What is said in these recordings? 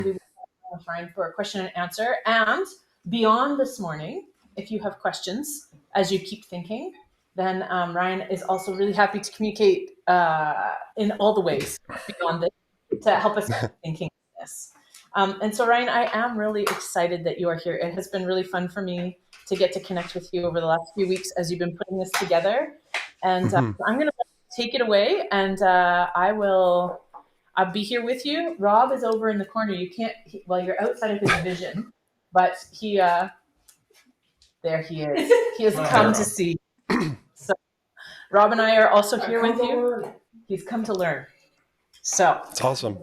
we will have time for a question and answer. And beyond this morning, if you have questions as you keep thinking, then Ryan is also really happy to communicate in all the ways beyond this to help us keep thinking this. And so, Ryan, I am really excited that you are here. It has been really fun for me to get to connect with you over the last few weeks as you've been putting this together. And I'm going to take it away, and I'll be here with you. Rob is over in the corner. You can't, you're outside of his vision, but there he is. He has come to see. So Rob and I are also here with you. He's come to learn. So it's awesome.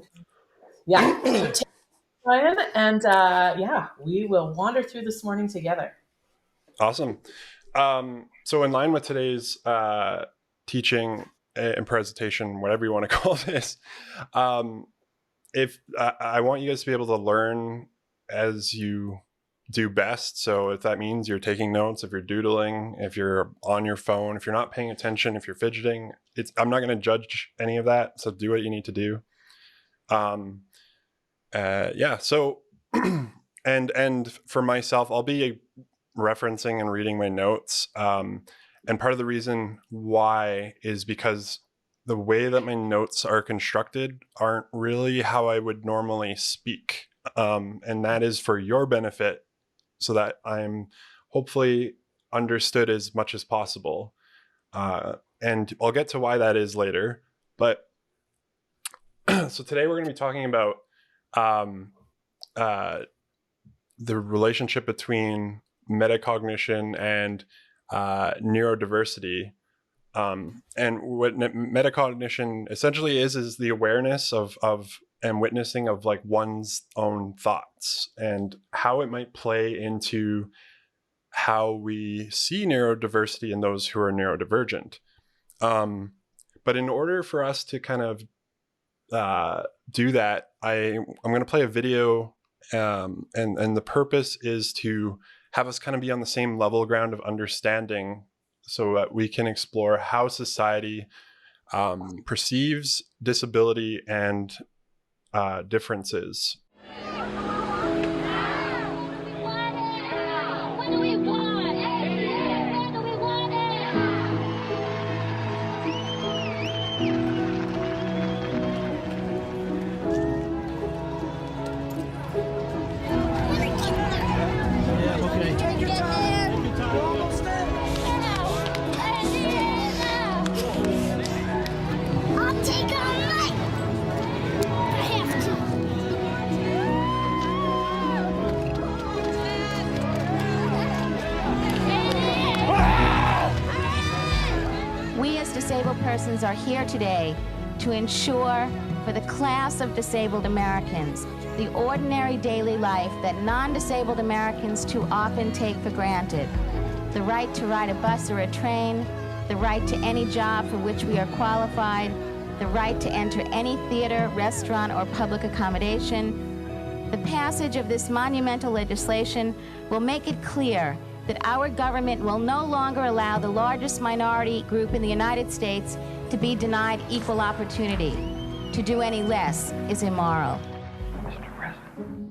Yeah. So take Ryan, and we will wander through this morning together. Awesome. So in line with today's teaching and presentation, whatever you want to call this, if I want you guys to be able to learn as you do best. So if that means you're taking notes, if you're doodling, if you're on your phone, if you're not paying attention, if you're fidgeting, I'm not going to judge any of that. So do what you need to do. So and for myself, I'll be referencing and reading my notes. And part of the reason why is because the way that my notes are constructed aren't really how I would normally speak. And that is for your benefit, so that I'm hopefully understood as much as possible. And I'll get to why that is later. But so today we're going to be talking about the relationship between metacognition and neurodiversity. And what metacognition essentially is the awareness of and witnessing of like one's own thoughts and how it might play into how we see neurodiversity in those who are neurodivergent. But in order for us to kind of do that, I'm going to play a video, and the purpose is to have us kind of be on the same level ground of understanding, so that we can explore how society perceives disability and differences. Disabled persons are here today to ensure for the class of disabled Americans the ordinary daily life that non-disabled Americans too often take for granted. The right to ride a bus or a train, the right to any job for which we are qualified, the right to enter any theater, restaurant, or public accommodation. The passage of this monumental legislation will make it clear that our government will no longer allow the largest minority group in the United States to be denied equal opportunity. To do any less is immoral.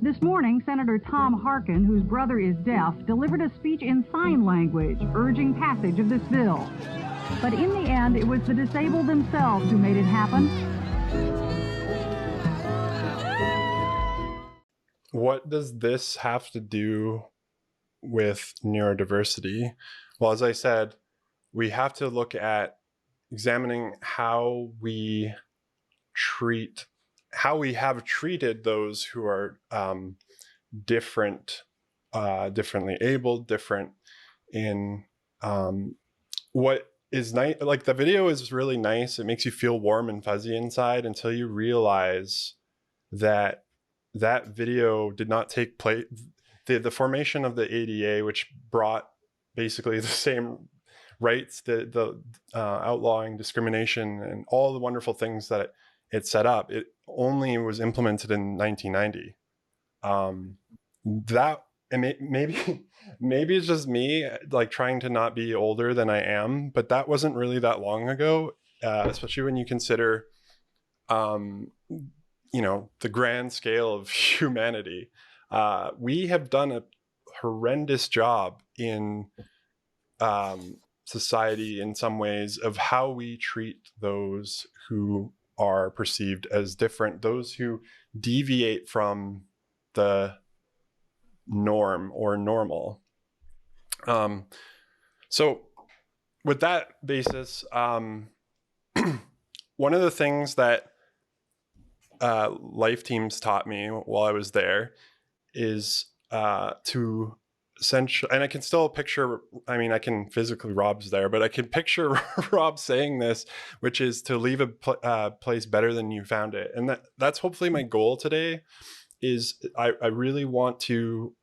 This morning, Senator Tom Harkin, whose brother is deaf, delivered a speech in sign language urging passage of this bill. But in the end, it was the disabled themselves who made it happen. What does this have to do with neurodiversity? Well, as I said, we have to look at examining how we have treated those who are differently abled, different in what is nice. Like, the video is really nice. It makes you feel warm and fuzzy inside until you realize that that video did not take place. The formation of the ADA, which brought basically the same rights, the outlawing discrimination and all the wonderful things that it set up, it only was implemented in 1990. Maybe it's just me, like, trying to not be older than I am, but that wasn't really that long ago, especially when you consider the grand scale of humanity, we have done a horrendous job in society in some ways of how we treat those who are perceived as different, those who deviate from the norm or normal. So with that basis, one of the things that Life Teams taught me while I was there is to essentially, and I can still picture, I can physically, Rob's there, but I can picture Rob saying this, which is to leave a place better than you found it. And that's hopefully my goal today. Is I really want to,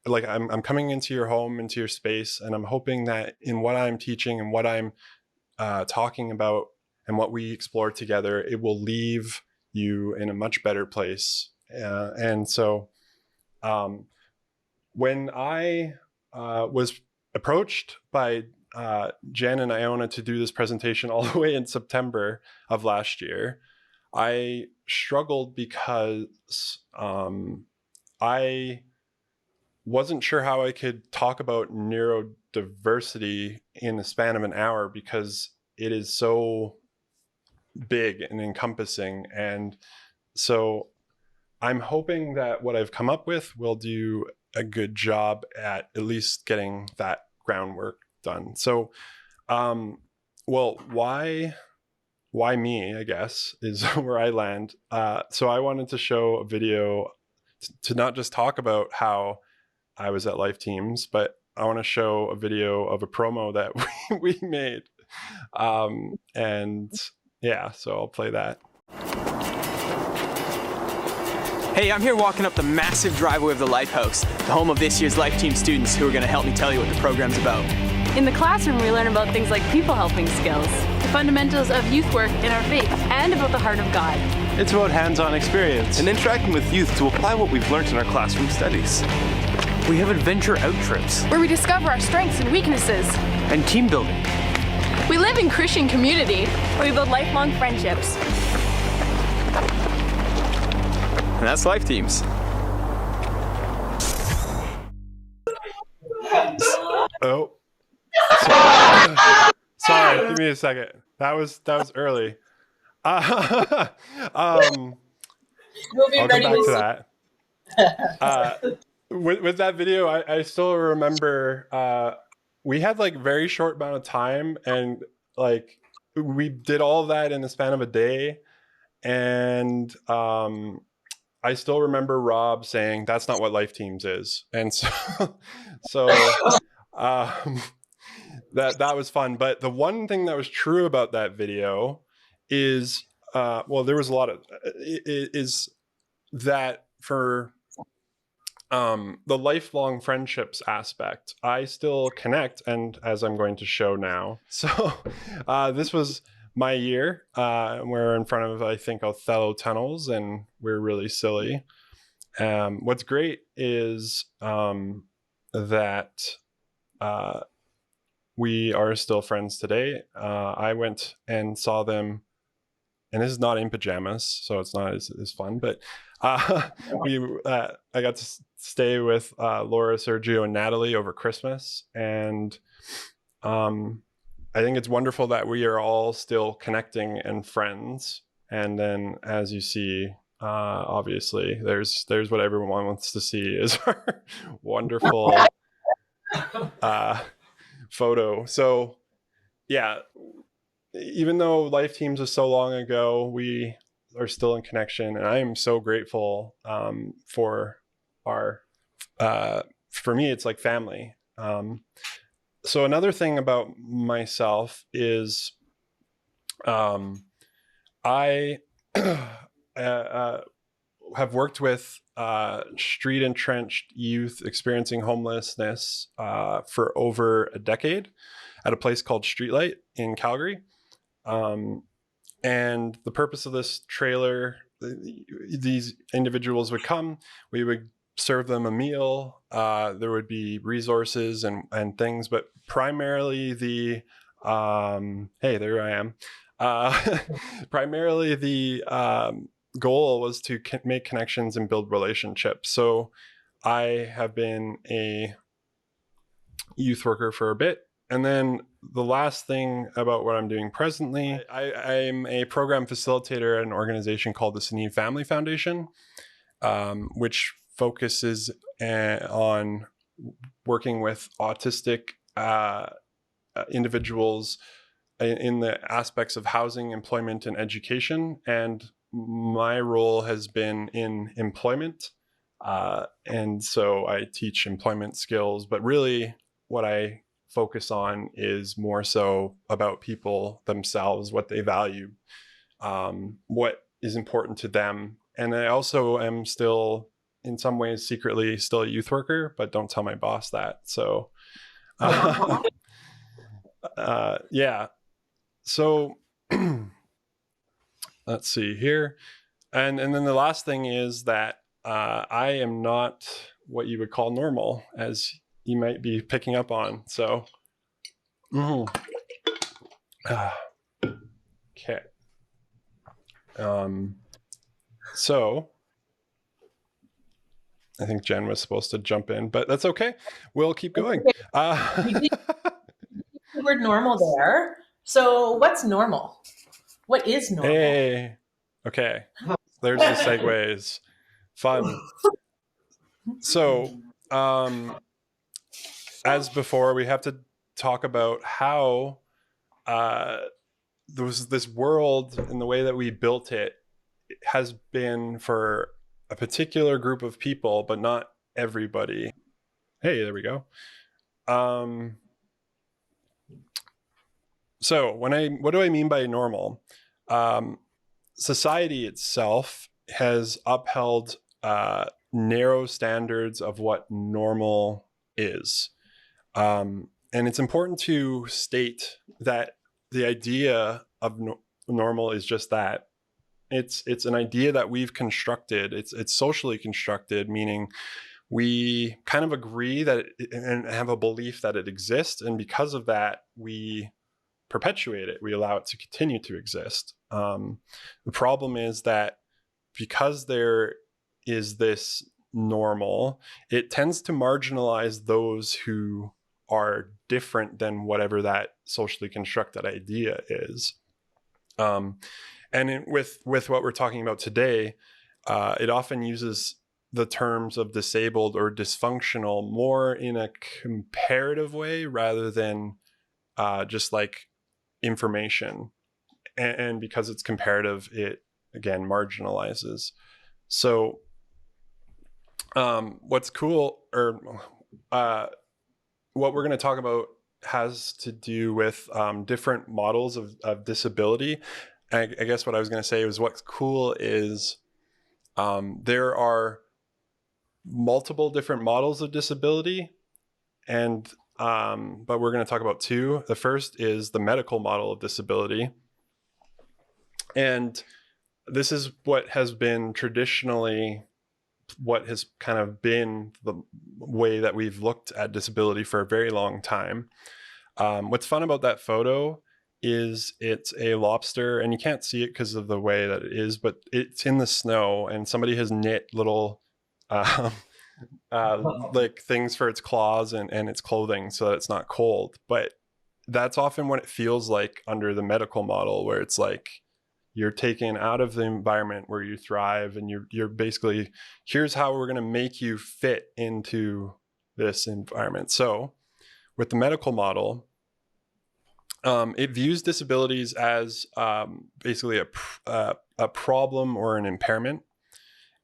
I'm coming into your home, into your space, and I'm hoping that in what I'm teaching and what I'm talking about and what we explore together, it will leave you in a much better place. And so when I was approached by Jen and Iona to do this presentation all the way in September of last year, I struggled because I wasn't sure how I could talk about neurodiversity in the span of an hour, because it is so big and encompassing. And so I'm hoping that what I've come up with will do a good job at least getting that groundwork done. So, why me, I guess, is where I land. So I wanted to show a video to not just talk about how I was at Life Teams, but I want to show a video of a promo that we made. And yeah, so I'll play that. Hey, I'm here walking up the massive driveway of the Lighthouse, the home of this year's Life Team students who are going to help me tell you what the program's about. In the classroom, we learn about things like people-helping skills, the fundamentals of youth work in our faith, and about the heart of God. It's about hands-on experience and interacting with youth to apply what we've learned in our classroom studies. We have adventure out trips, where we discover our strengths and weaknesses, and team building. We live in Christian community, where we build lifelong friendships. And that's Life Teams. Oh, sorry. Give me a second. That was early. We'll be I'll ready come back to that. With that video, I still remember we had very short amount of time, and we did all of that in the span of a day, and I still remember Rob saying that's not what Life Teams is, and so that was fun. But the one thing that was true about that video is there was a lot of is that for the lifelong friendships aspect, I still connect, and as I'm going to show now. So this was my year. We're in front of, I think, Othello Tunnels, and we're really silly. What's great is that we are still friends today. I went and saw them, and this is not in pajamas, so it's not as fun, but I got to stay with Laura, Sergio, and Natalie over Christmas, and I think it's wonderful that we are all still connecting and friends. And then, as you see, obviously, there's what everyone wants to see is our wonderful photo. So, yeah, even though Life Teams was so long ago, we are still in connection, and I am so grateful for our. For me, it's like family. So another thing about myself is I have worked with street entrenched youth experiencing homelessness for over a decade at a place called Streetlight in Calgary. And the purpose of this trailer, these individuals would come, we would serve them a meal. There would be resources and things, but primarily the hey, there I am. Primarily the goal was to make connections and build relationships. So I have been a youth worker for a bit. And then the last thing about what I'm doing presently, I'm a program facilitator at an organization called the Seneve Family Foundation, which focuses on working with autistic individuals in the aspects of housing, employment, and education. And my role has been in employment. And so I teach employment skills, but really what I focus on is more so about people themselves, what they value, what is important to them. And I also am still, in some ways, secretly still a youth worker, but don't tell my boss that. So, yeah. So let's see here. And then the last thing is that I am not what you would call normal, as you might be picking up on. So, okay. So I think Jen was supposed to jump in, but that's okay. We'll keep going. You did the word normal there. So what's normal? What is normal? Hey, okay. There's the segues. Fun. So, as before, we have to talk about how this world and the way that we built it has been for a particular group of people, but not everybody. Hey, there we go. So what do I mean by normal? Society itself has upheld narrow standards of what normal is. And it's important to state that the idea of normal is just that. It's an idea that we've constructed. It's socially constructed, meaning we kind of agree that and have a belief that it exists. And because of that, we perpetuate it. We allow it to continue to exist. The problem is that because there is this normal, it tends to marginalize those who are different than whatever that socially constructed idea is. And with what we're talking about today, it often uses the terms of disabled or dysfunctional more in a comparative way rather than just like information. And because it's comparative, it again marginalizes. So what's cool, or what we're going to talk about has to do with different models of disability. I guess what I was going to say was what's cool is there are multiple different models of disability, and but we're going to talk about two. The first is the medical model of disability, and this is what has been traditionally what has kind of been the way that we've looked at disability for a very long time. What's fun about that photo is it's a lobster, and you can't see it because of the way that it is, but it's in the snow, and somebody has knit little like things for its claws and its clothing so that it's not cold. But that's often what it feels like under the medical model, where it's like you're taken out of the environment where you thrive, and you're basically, here's how we're going to make you fit into this environment. So with the medical model, it views disabilities as basically a problem or an impairment.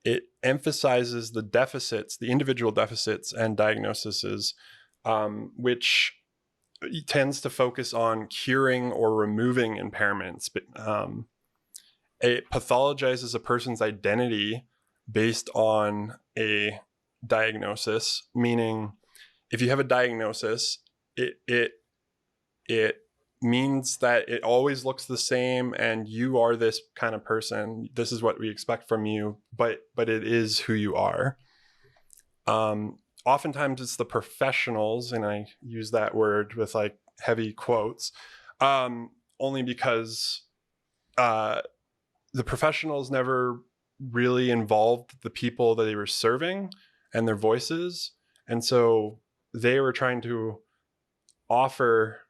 It emphasizes the deficits, the individual deficits and diagnoses, which tends to focus on curing or removing impairments. It pathologizes a person's identity based on a diagnosis, meaning if you have a diagnosis, it means that it always looks the same and you are this kind of person. This is what we expect from you, but it is who you are. Oftentimes it's the professionals, and I use that word with like heavy quotes, only because the professionals never really involved the people that they were serving and their voices. And so they were trying to offer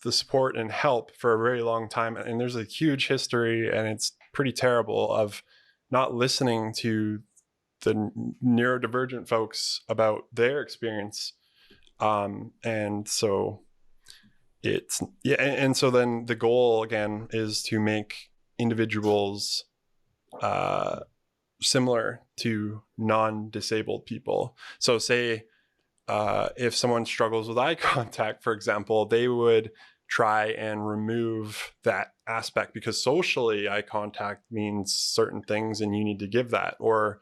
the support and help for a very long time. And there's a huge history, and it's pretty terrible, of not listening to the neurodivergent folks about their experience. And so it's, yeah. And so then the goal again is to make individuals similar to non-disabled people. So say if someone struggles with eye contact, for example, they would try and remove that aspect, because socially eye contact means certain things and you need to give that, or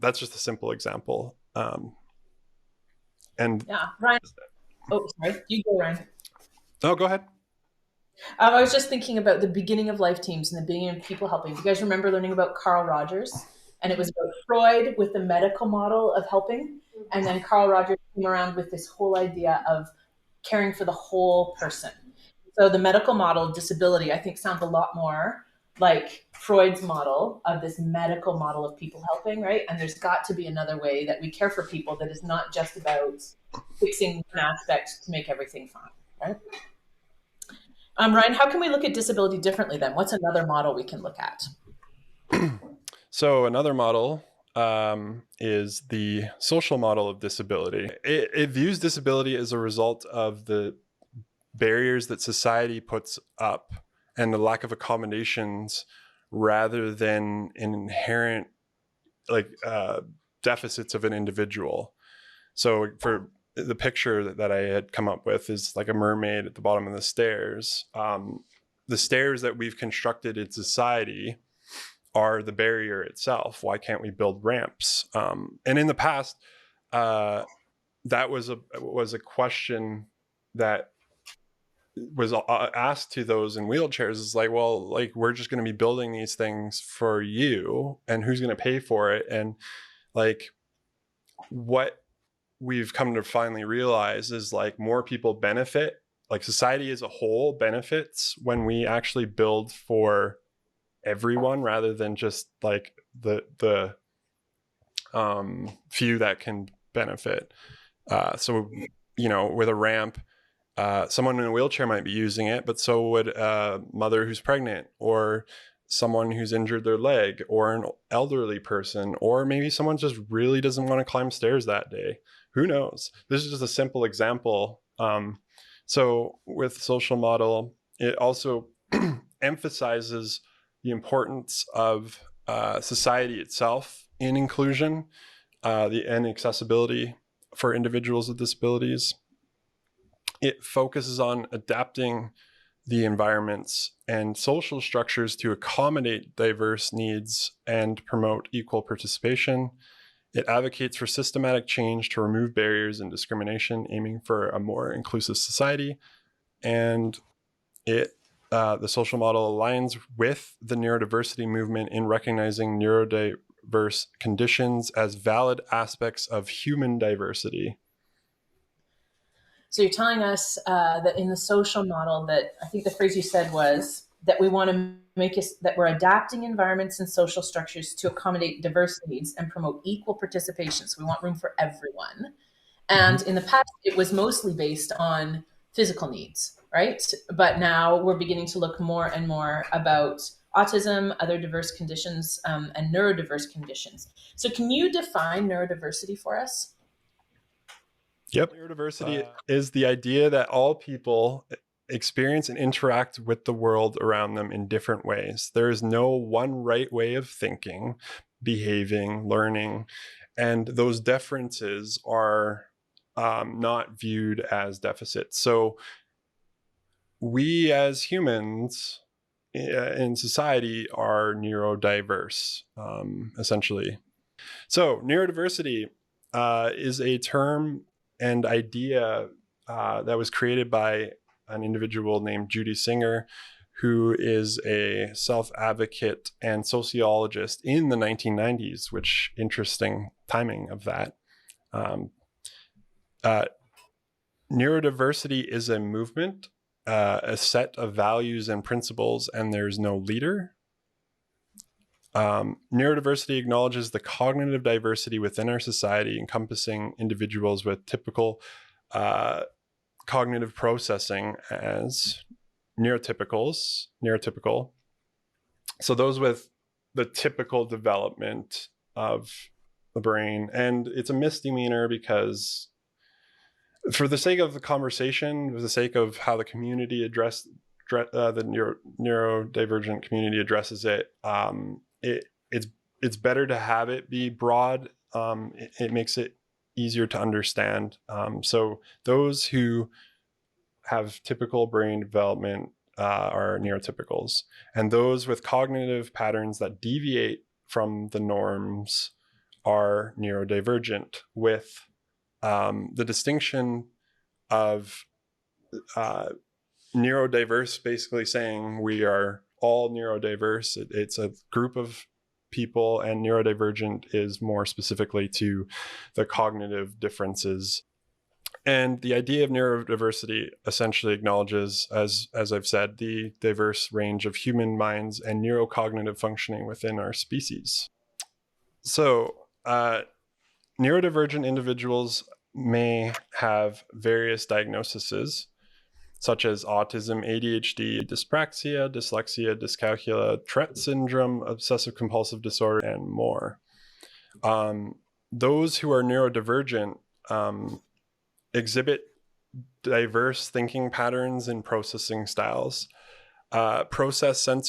that's just a simple example. And Yeah, Ryan. Oh, sorry. You go, Ryan. Oh, go ahead. I was just thinking about the beginning of life teams and the beginning of people helping. Do you guys remember learning about Carl Rogers? And it was about Freud with the medical model of helping. And then Carl Rogers came around with this whole idea of caring for the whole person. So the medical model of disability, I think, sounds a lot more like Freud's model of this medical model of people helping, right? And there's got to be another way that we care for people that is not just about fixing an aspect to make everything fine, right? Ryan, how can we look at disability differently then? What's another model we can look at? So another model is the social model of disability. It views disability as a result of the barriers that society puts up and the lack of accommodations, rather than an inherent deficits of an individual. So for the picture that I had come up with is like a mermaid at the bottom of the stairs. The stairs that we've constructed in society are the barrier itself. Why can't we build ramps? And in the past, that was a question that was asked to those in wheelchairs. Is like, well, like, we're just going to be building these things for you, and who's going to pay for it? And like, what we've come to finally realize is like more people benefit, like society as a whole benefits when we actually build for everyone rather than just like the few that can benefit. So, you know, with a ramp, someone in a wheelchair might be using it, but so would a mother who's pregnant, or someone who's injured their leg, or an elderly person, or maybe someone just really doesn't want to climb stairs that day. Who knows? This is just a simple example. So with social model, it also emphasizes the importance of society itself in inclusion, and accessibility for individuals with disabilities. It focuses on adapting the environments and social structures to accommodate diverse needs and promote equal participation. It advocates for systematic change to remove barriers and discrimination, aiming for a more inclusive society. And the social model aligns with the neurodiversity movement in recognizing neurodiverse conditions as valid aspects of human diversity. So you're telling us that in the social model, that I think the phrase you said was that we want to that we're adapting environments and social structures to accommodate diverse needs and promote equal participation. So we want room for everyone. And in the past, it was mostly based on physical needs, right? But now we're beginning to look more and more about autism, other diverse conditions, and neurodiverse conditions. So can you define neurodiversity for us? Yep. Neurodiversity is the idea that all people experience and interact with the world around them in different ways. There is no one right way of thinking, behaving, learning, and those differences are not viewed as deficits. So we as humans in society are neurodiverse, essentially. So neurodiversity is a term and idea that was created by an individual named Judy Singer, who is a self-advocate and sociologist in the 1990s, which interesting timing of that. Neurodiversity is a movement, a set of values and principles, and there's no leader. Neurodiversity acknowledges the cognitive diversity within our society, encompassing individuals with typical cognitive processing as neurotypical. So those with the typical development of the brain. And it's a misdemeanor because, for the sake of the conversation, for the sake of how the community the neurodivergent community addresses it, it's better to have it be broad. It makes it easier to understand. So those who have typical brain development are neurotypicals, and those with cognitive patterns that deviate from the norms are neurodivergent, with the distinction of neurodiverse basically saying we are all neurodiverse. It's a group of people, and neurodivergent is more specifically to the cognitive differences. And the idea of neurodiversity essentially acknowledges, as I've said, the diverse range of human minds and neurocognitive functioning within our species. So neurodivergent individuals may have various diagnoses, such as autism, ADHD, dyspraxia, dyslexia, dyscalculia, Tourette syndrome, obsessive compulsive disorder, and more. Those who are neurodivergent exhibit diverse thinking patterns and processing styles, process and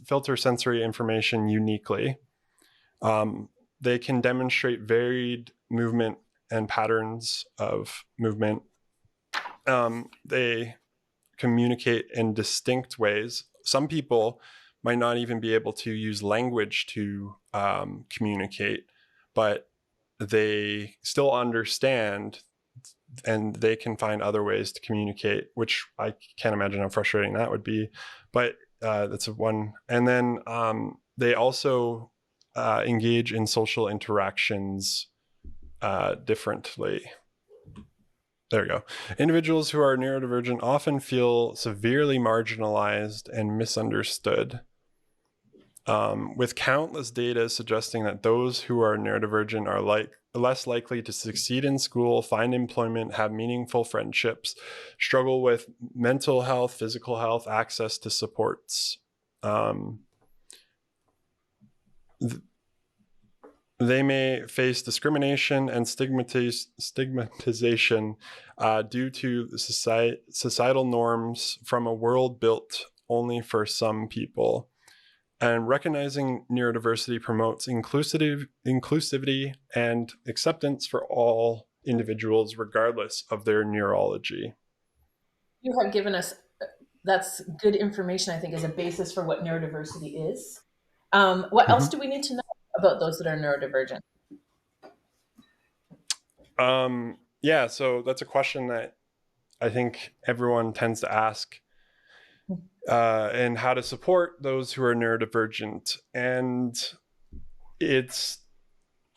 filter sensory information uniquely. They can demonstrate varied movement and patterns of movement. They communicate in distinct ways. Some people might not even be able to use language to communicate, but they still understand, and they can find other ways to communicate, which I can't imagine how frustrating that would be. But that's one. And then they also engage in social interactions differently. There we go. Individuals who are neurodivergent often feel severely marginalized and misunderstood, with countless data suggesting that those who are neurodivergent are less likely to succeed in school, find employment, have meaningful friendships, struggle with mental health, physical health, access to supports. They may face discrimination and stigmatization due to societal norms from a world built only for some people. And recognizing neurodiversity promotes inclusivity and acceptance for all individuals, regardless of their neurology. You have given us, that's good information, I think, as a basis for what neurodiversity is. What else do we need to know about those that are neurodivergent? Yeah, so that's a question that I think everyone tends to ask. And how to support those who are neurodivergent. And it's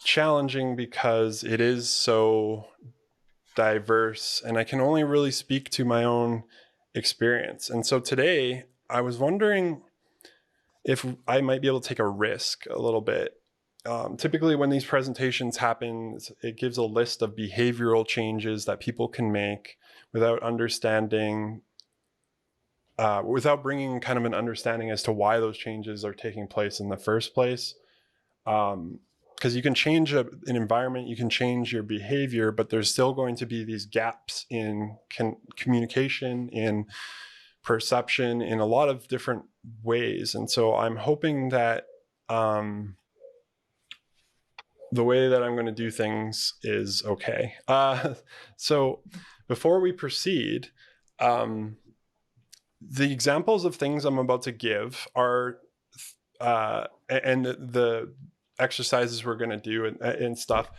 challenging because it is so diverse, and I can only really speak to my own experience. And so today I was wondering if I might be able to take a risk a little bit. Typically when these presentations happen, it gives a list of behavioral changes that people can make without understanding, without bringing kind of an understanding as to why those changes are taking place in the first place. Because you can change an environment, you can change your behavior, but there's still going to be these gaps in communication, in perception, in a lot of different ways. And so I'm hoping that the way that I'm going to do things is okay. So before we proceed, the examples of things I'm about to give are, and the exercises we're going to do and stuff,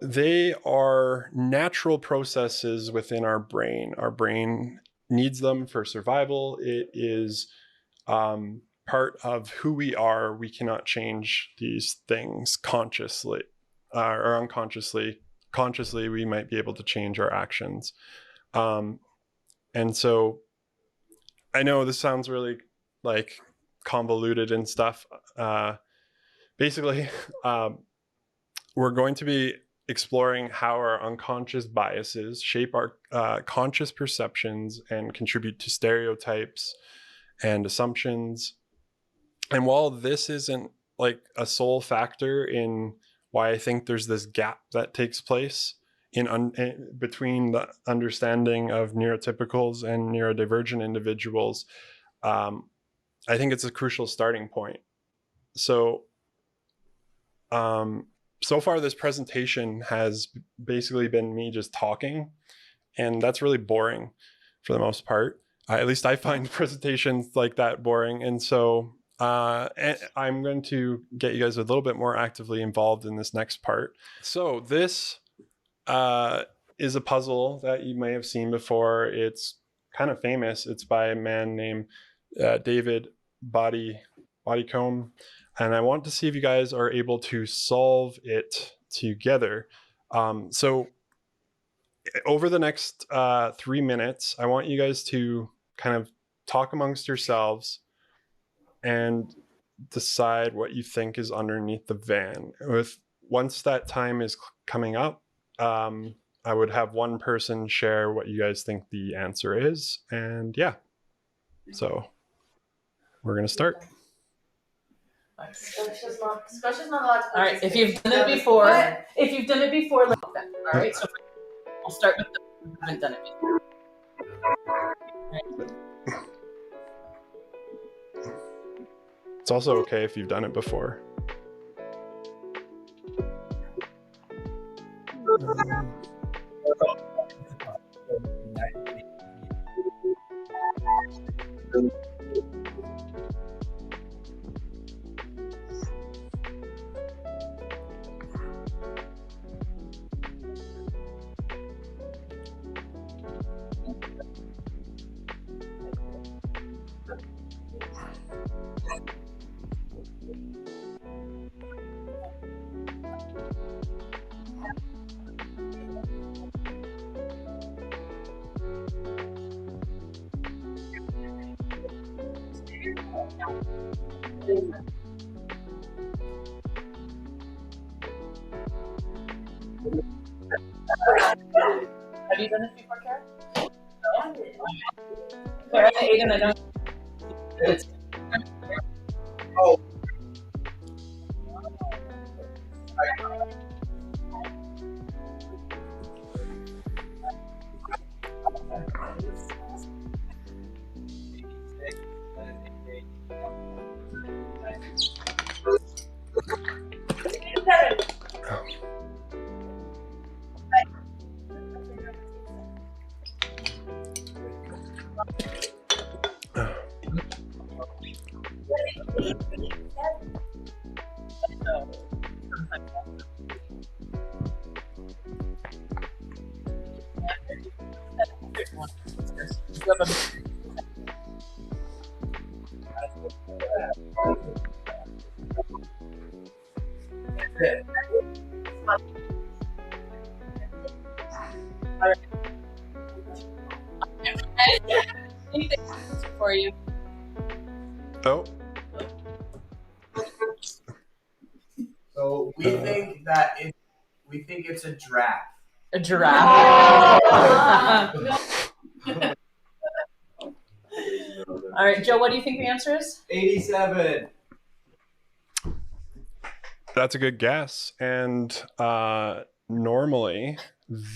they are natural processes within our brain. Our brain needs them for survival. It is part of who we are. We cannot change these things consciously or unconsciously. Consciously, we might be able to change our actions. And so I know this sounds really like convoluted and stuff. Basically, we're going to be exploring how our unconscious biases shape our conscious perceptions and contribute to stereotypes and assumptions. And while this isn't like a sole factor in why I think there's this gap that takes place in between the understanding of neurotypicals and neurodivergent individuals, I think it's a crucial starting point. So, so far this presentation has basically been me just talking, and that's really boring for the most part. At least I find presentations like that boring. And so I'm going to get you guys a little bit more actively involved in this next part. So this is a puzzle that you may have seen before. It's kind of famous. It's by a man named David Bodycomb. And I want to see if you guys are able to solve it together. So over the next 3 minutes, I want you guys to kind of talk amongst yourselves and decide what you think is underneath the van. Once that time is coming up, I would have one person share what you guys think the answer is. And yeah, so we're going to start. All right, if you've done it before, let know that. All right, so we'll start with the who haven't done it before. Right. It's also okay if you've done it before. Have you done it before, Kara? Kara, Aiden, I don't. Oh. For you. Oh. So we think that we think it's a giraffe. A giraffe. All right, Joe, what do you think the answer is? 87. That's a good guess. And normally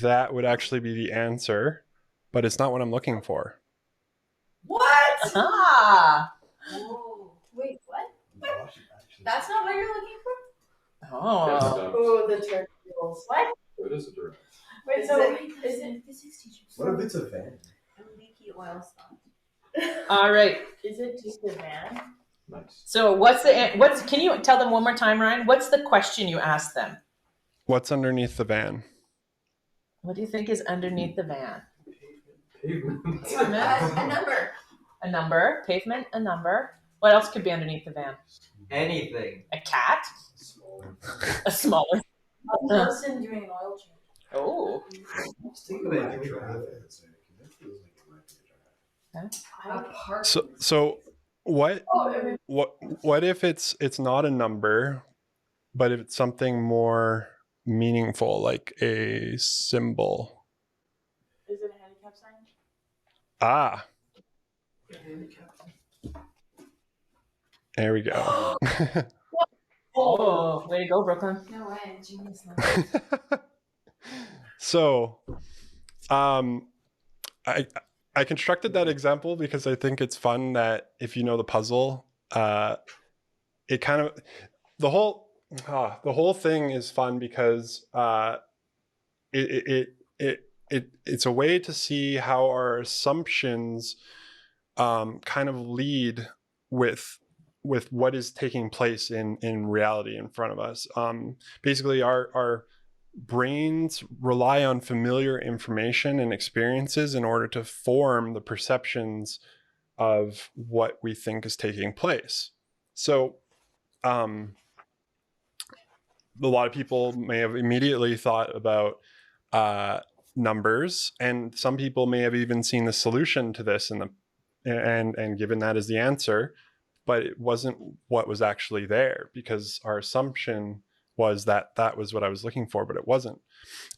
that would actually be the answer, but it's not what I'm looking for. What? Ah. Oh, wait, what? That's not what you're looking for? Oh. Oh, the turtles. What? It is a giraffe. Wait, so is it physics teacher? What if it's a van? A leaky oil spot. All right. Is it just a van? Nice. So can you tell them one more time, Ryan? What's the question you asked them? What's underneath the van? What do you think is underneath the van? Pavement. A number. A number. Pavement, a number. What else could be underneath the van? Anything. A cat? Smaller. A smaller. A person doing an oil change. Oh. Think of it like a giraffe. A park. So what if it's not a number, but if it's something more meaningful, like a symbol? Is it a handicap sign? Ah, there we go. Oh, way to go, Brooklyn. No way, genius. So, I constructed that example because I think it's fun that if you know the puzzle, it kind of the whole thing is fun because it's a way to see how our assumptions kind of lead with what is taking place in reality in front of us. Basically, our brains rely on familiar information and experiences in order to form the perceptions of what we think is taking place. So, a lot of people may have immediately thought about numbers, and some people may have even seen the solution to this and given that as the answer, but it wasn't what was actually there because our assumption was that was what I was looking for, but it wasn't.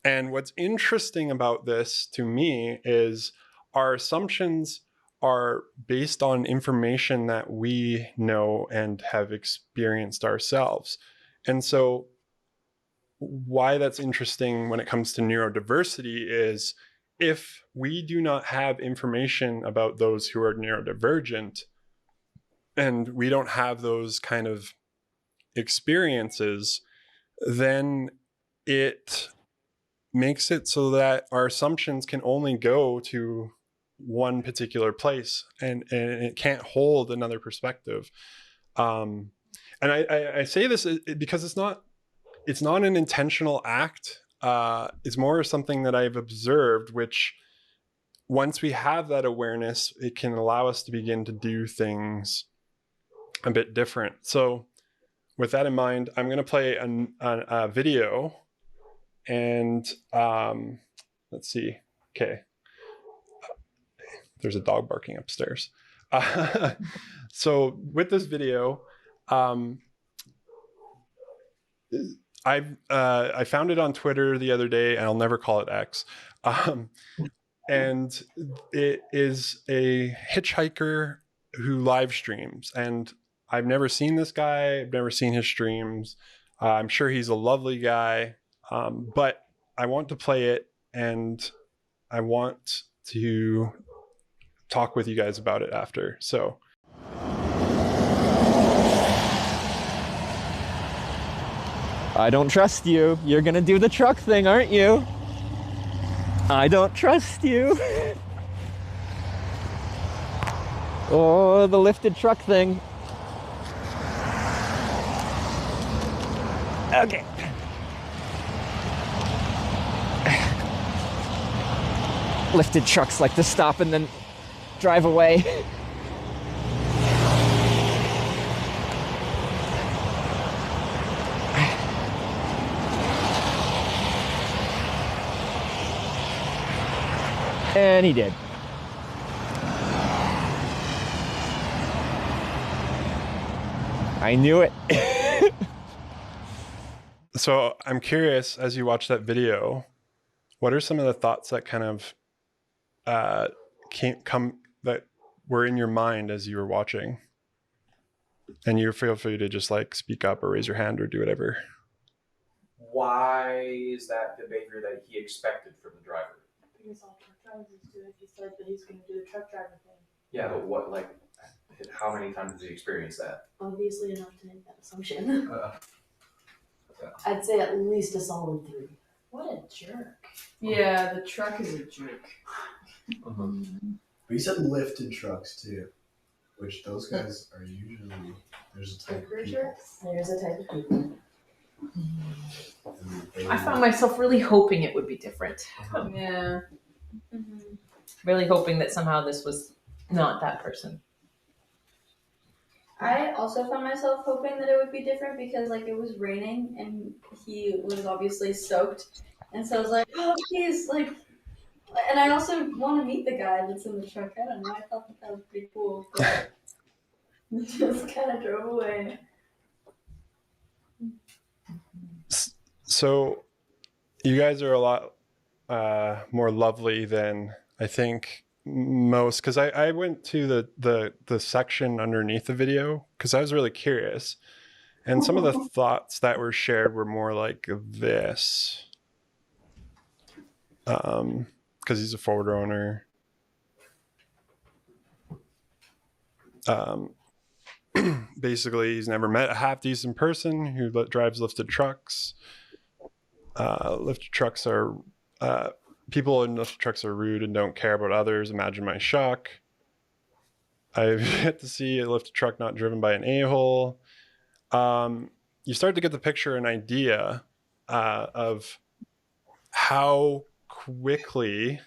And what's interesting about this to me is our assumptions are based on information that we know and have experienced ourselves. And so why that's interesting when it comes to neurodiversity is if we do not have information about those who are neurodivergent and we don't have those kind of experiences, then it makes it so that our assumptions can only go to one particular place and it can't hold another perspective. And I say this because it's not an intentional act. It's more something that I've observed, which once we have that awareness, it can allow us to begin to do things a bit different. So with that in mind, I'm going to play a video and let's see. Okay. There's a dog barking upstairs. So with this video, I found it on Twitter the other day, and I'll never call it X. And it is a hitchhiker who live streams, and I've never seen this guy. I've never seen his streams. I'm sure he's a lovely guy, but I want to play it, and I want to talk with you guys about it after. So. I don't trust you. You're gonna do the truck thing, aren't you? I don't trust you. Oh, the lifted truck thing. Okay. Lifted trucks like to stop and then drive away. And he did. I knew it. So I'm curious, as you watch that video, what are some of the thoughts that kind of that were in your mind as you were watching? And you feel free to just like speak up or raise your hand or do whatever. Why is that the behavior that he expected from the driver? Because all truck drivers do it. He said that he's going to do the truck driver thing. Yeah, but what, like, how many times did he experience that? Obviously enough to make that assumption. I'd say at least a solid 3. What a jerk. Yeah, the truck is a jerk. But he said lifted trucks too, which those guys are usually, there's a type of people. There's a type of people. I found myself really hoping it would be different. Yeah. Really hoping that somehow this was not that person. I also found myself hoping that it would be different because like it was raining and he was obviously soaked, and so I was like, oh please, like, and I also want to meet the guy that's in the truck. I don't know, I thought that was pretty cool. But Just kind of drove away. So you guys are a lot more lovely than I think most, because I went to the section underneath the video because I was really curious, and some of the thoughts that were shared were more like this. Because he's a Ford owner. Basically, he's never met a half decent person who drives lifted trucks. Lifted trucks are people in lifted trucks are rude and don't care about others. Imagine my shock. I've yet to see a lifted truck not driven by an a-hole. You start to get the picture, an idea of how quickly,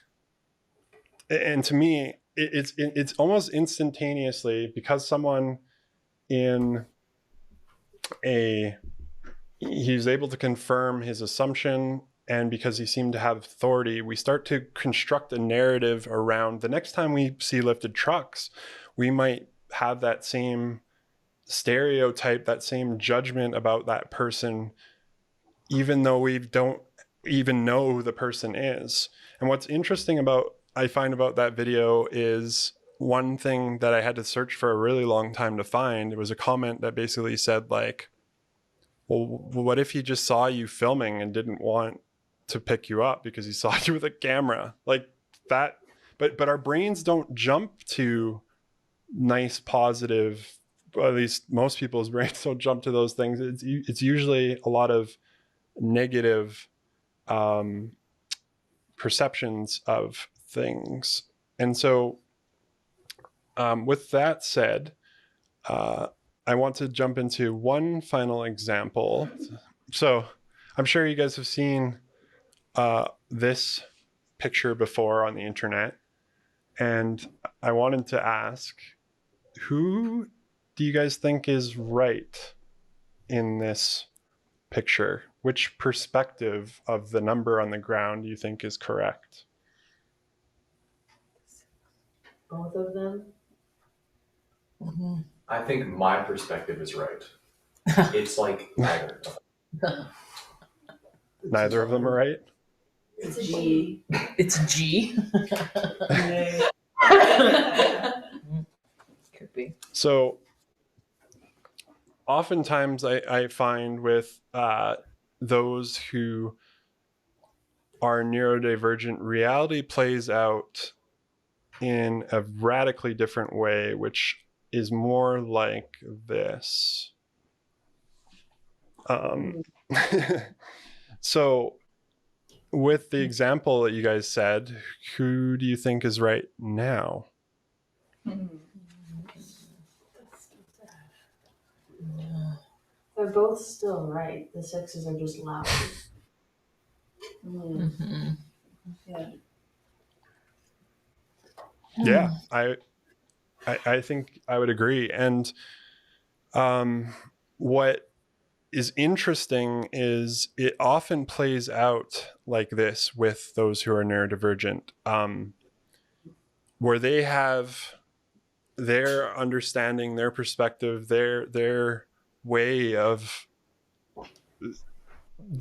and to me, it's almost instantaneously, because someone he's able to confirm his assumption, and because he seemed to have authority, we start to construct a narrative around the next time we see lifted trucks, we might have that same stereotype, that same judgment about that person, even though we don't even know who the person is. And what's interesting I find about that video is one thing that I had to search for a really long time to find. It was a comment that basically said like, well, what if he just saw you filming and didn't want to pick you up because he saw you with a camera like that? But our brains don't jump to nice, positive, at least most people's brains don't jump to those things. It's usually a lot of negative perceptions of things. And so with that said, I want to jump into one final example. So I'm sure you guys have seen this picture before on the internet. And I wanted to ask, who do you guys think is right in this picture? Which perspective of the number on the ground do you think is correct? Both of them? Mm-hmm. I think my perspective is right. It's like neither. Neither of them are right? It's a G. It's G. Could be. So oftentimes I find with those who are neurodivergent, reality plays out in a radically different way, which is more like this. So with the example that you guys said, who do you think is right now? They're both still right. The sixes are just loud. Mm-hmm. Yeah. Yeah, I think I would agree. And what is interesting is it often plays out like this with those who are neurodivergent, where they have their understanding, their perspective, their way of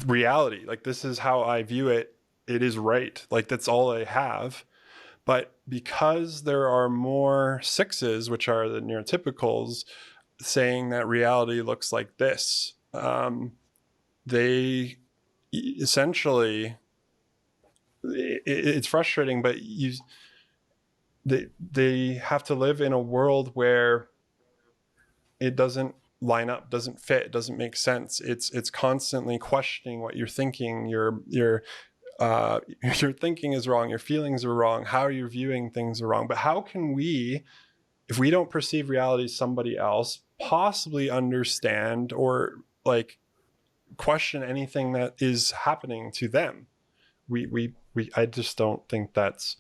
reality. Like, this is how I view it. It is right. Like, that's all I have. But because there are more sixes, which are the neurotypicals, saying that reality looks like this, they essentially, it's frustrating, but they have to live in a world where it doesn't line up, doesn't fit, doesn't make sense. It's constantly questioning what you're thinking. Your thinking is wrong, your feelings are wrong, how you're viewing things are wrong. But how can we, if we don't perceive reality as somebody else, possibly understand or like question anything that is happening to them? I just don't think that's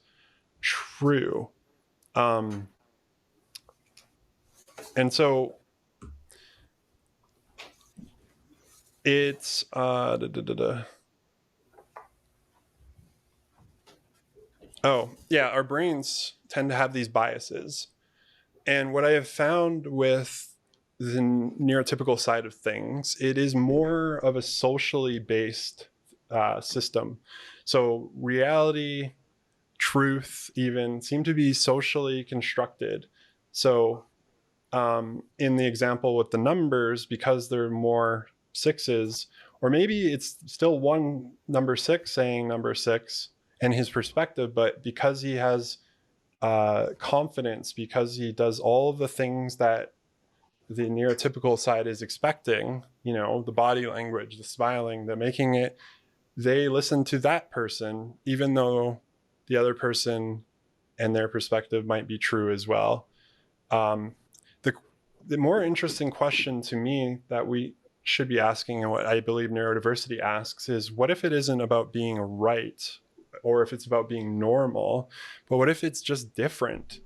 true. And so it's Oh, yeah, our brains tend to have these biases. And what I have found with the neurotypical side of things, it is more of a socially based system. So reality, truth even seem to be socially constructed. So in the example with the numbers, because they're more sixes, or maybe it's still one number six saying number six and his perspective, but because he has confidence, because he does all of the things that the neurotypical side is expecting, you know, the body language, the smiling, the making it, they listen to that person, even though the other person and their perspective might be true as well. The more interesting question to me that we should be asking, and what I believe neurodiversity asks, is what if it isn't about being right, or if it's about being normal, but what if it's just different?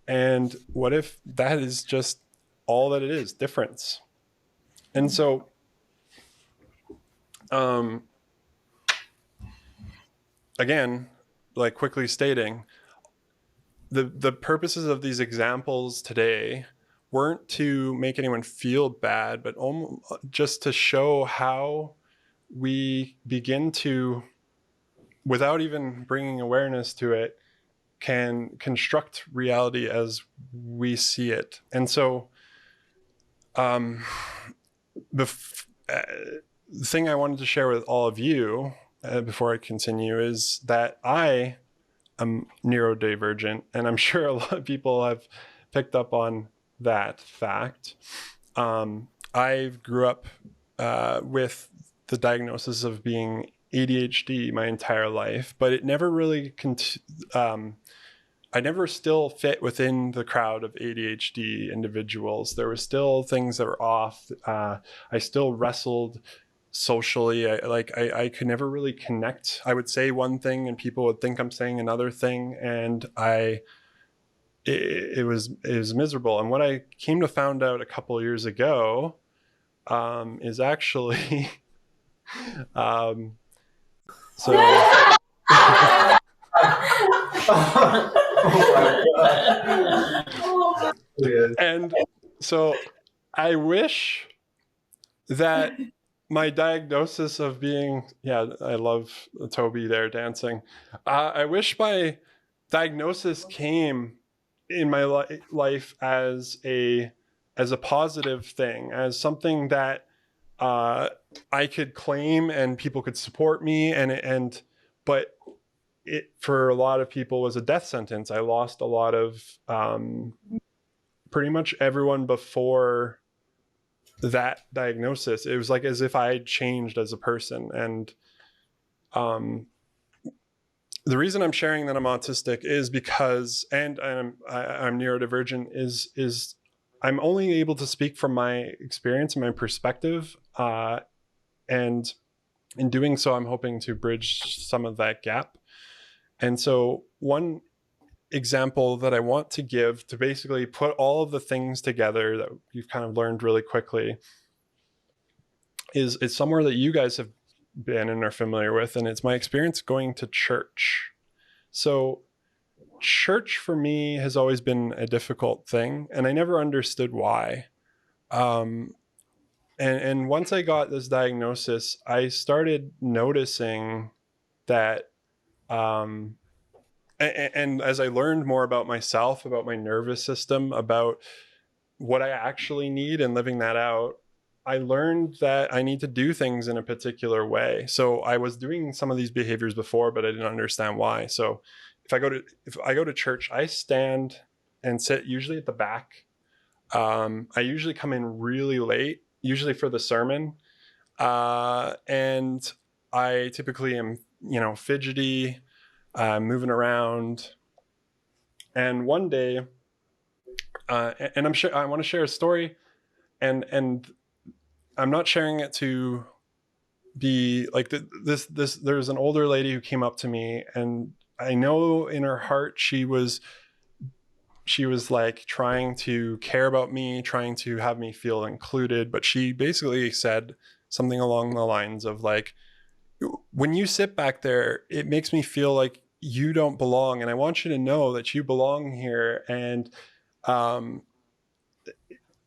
And what if that is just all that it is, difference? And so again, like quickly stating, the purposes of these examples today weren't to make anyone feel bad, but just to show how we begin to, without even bringing awareness to it, can construct reality as we see it. And so the thing I wanted to share with all of you before I continue is that I am neurodivergent, and I'm sure a lot of people have picked up on that fact. I grew up with the diagnosis of being ADHD my entire life, but it never really I never still fit within the crowd of ADHD individuals. There were still things that were off. I still wrestled socially. I could never really connect. I would say one thing and people would think I'm saying another thing, and it was miserable. And what I came to find out a couple of years ago is actually and so I wish that my diagnosis of being, I love Toby there dancing. I wish my diagnosis came in my life as a positive thing, as something that I could claim and people could support me, but it, for a lot of people, was a death sentence. I lost a lot of pretty much everyone before that diagnosis. It was like as if I had changed as a person. And the reason I'm sharing that I'm autistic is because, and I'm neurodivergent, is I'm only able to speak from my experience and my perspective. And in doing so, I'm hoping to bridge some of that gap. And so one example that I want to give to basically put all of the things together that you've kind of learned really quickly is somewhere that you guys have been and are familiar with, and it's my experience going to church. So church for me has always been a difficult thing, and I never understood why. And once I got this diagnosis, I started noticing that and as I learned more about myself, about my nervous system, about what I actually need and living that out, I learned that I need to do things in a particular way. So I was doing some of these behaviors before, but I didn't understand why. So if I go to church, I stand and sit usually at the back. I usually come in really late, usually for the sermon. And I typically am, fidgety, moving around. And one day, and I'm sure I want to share a story, and I'm not sharing it to be like this. There's an older lady who came up to me, and I know in her heart she was like trying to care about me, trying to have me feel included, but she basically said something along the lines of like, when you sit back there, it makes me feel like you don't belong, and I want you to know that you belong here. And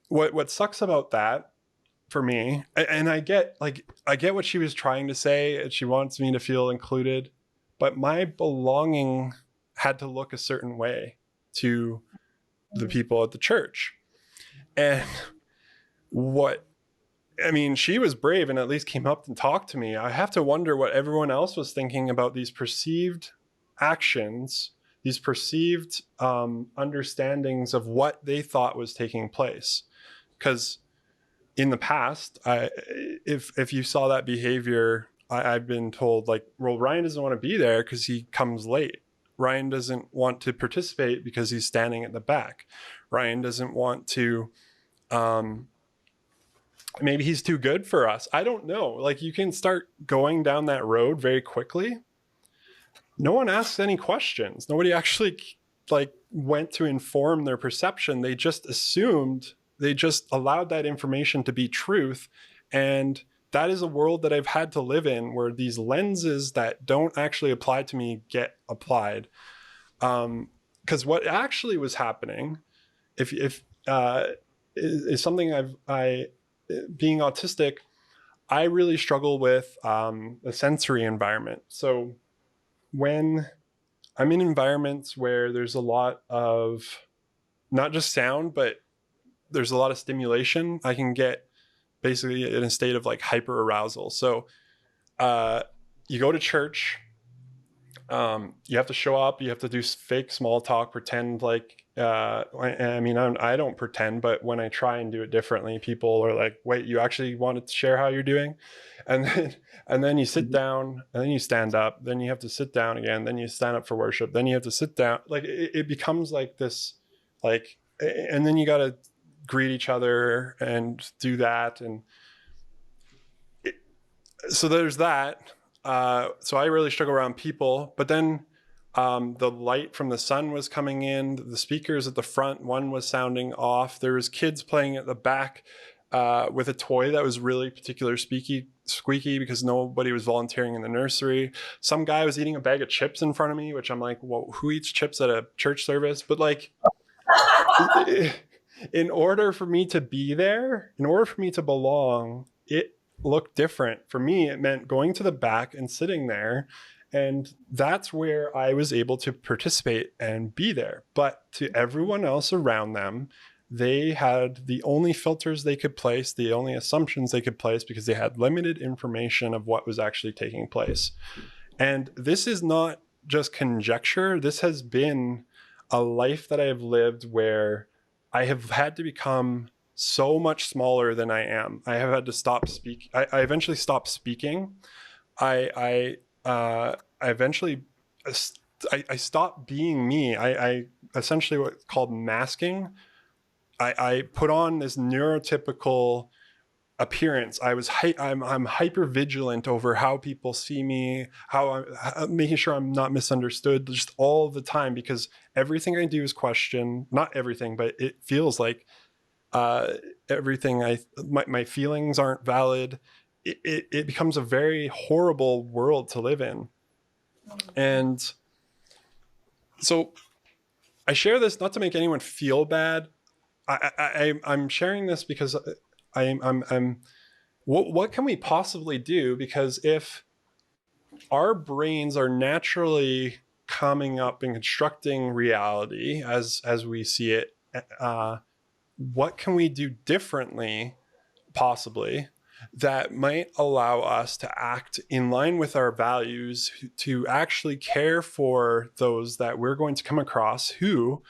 What sucks about that for me, and I get what she was trying to say, and she wants me to feel included, but my belonging had to look a certain way to the people at the church. And she was brave and at least came up and talked to me. I have to wonder what everyone else was thinking about these perceived actions, these perceived understandings of what they thought was taking place. Because in the past, if you saw that behavior, I've been told, like, well, Ryan doesn't want to be there because he comes late. Ryan doesn't want to participate because he's standing at the back. Ryan doesn't want to, maybe he's too good for us. I don't know. Like, you can start going down that road very quickly. No one asks any questions. Nobody actually went to inform their perception. They just assumed, they just allowed that information to be truth. And that is a world that I've had to live in, where these lenses that don't actually apply to me get applied. Because what actually was happening, is something being autistic, I really struggle with the sensory environment. So when I'm in environments where there's a lot of not just sound, but there's a lot of stimulation, I can get basically in a state of like hyper arousal. So you go to church, you have to show up, you have to do fake small talk, pretend like, I don't pretend, but when I try and do it differently, people are like, wait, you actually wanted to share how you're doing? And then you sit down, and then you stand up, then you have to sit down again, then you stand up for worship, then you have to sit down. Like it becomes like this, like, and then you got to greet each other and do that. And so there's that. So I really struggle around people, but then the light from the sun was coming in, the speakers at the front, one was sounding off. There was kids playing at the back with a toy that was really particular squeaky because nobody was volunteering in the nursery. Some guy was eating a bag of chips in front of me, which I'm like, well, who eats chips at a church service? But like, in order for me to be there, in order for me to belong, it looked different. For me, it meant going to the back and sitting there. And that's where I was able to participate and be there. But to everyone else around them, they had the only filters they could place, the only assumptions they could place, because they had limited information of what was actually taking place. And this is not just conjecture. This has been a life that I have lived where I have had to become so much smaller than I am. I have had to stop speaking. I eventually stopped speaking. I eventually stopped being me. I essentially what's called masking. I put on this neurotypical appearance. I'm hyper vigilant over how people see me, how I'm making sure I'm not misunderstood just all the time, because everything I do is questioned. Not everything, but it feels like everything my feelings aren't valid. It becomes a very horrible world to live in. And so I share this not to make anyone feel bad. I'm sharing this because what can we possibly do? Because if our brains are naturally coming up and constructing reality as we see it, what can we do differently, possibly, that might allow us to act in line with our values, to actually care for those that we're going to come across who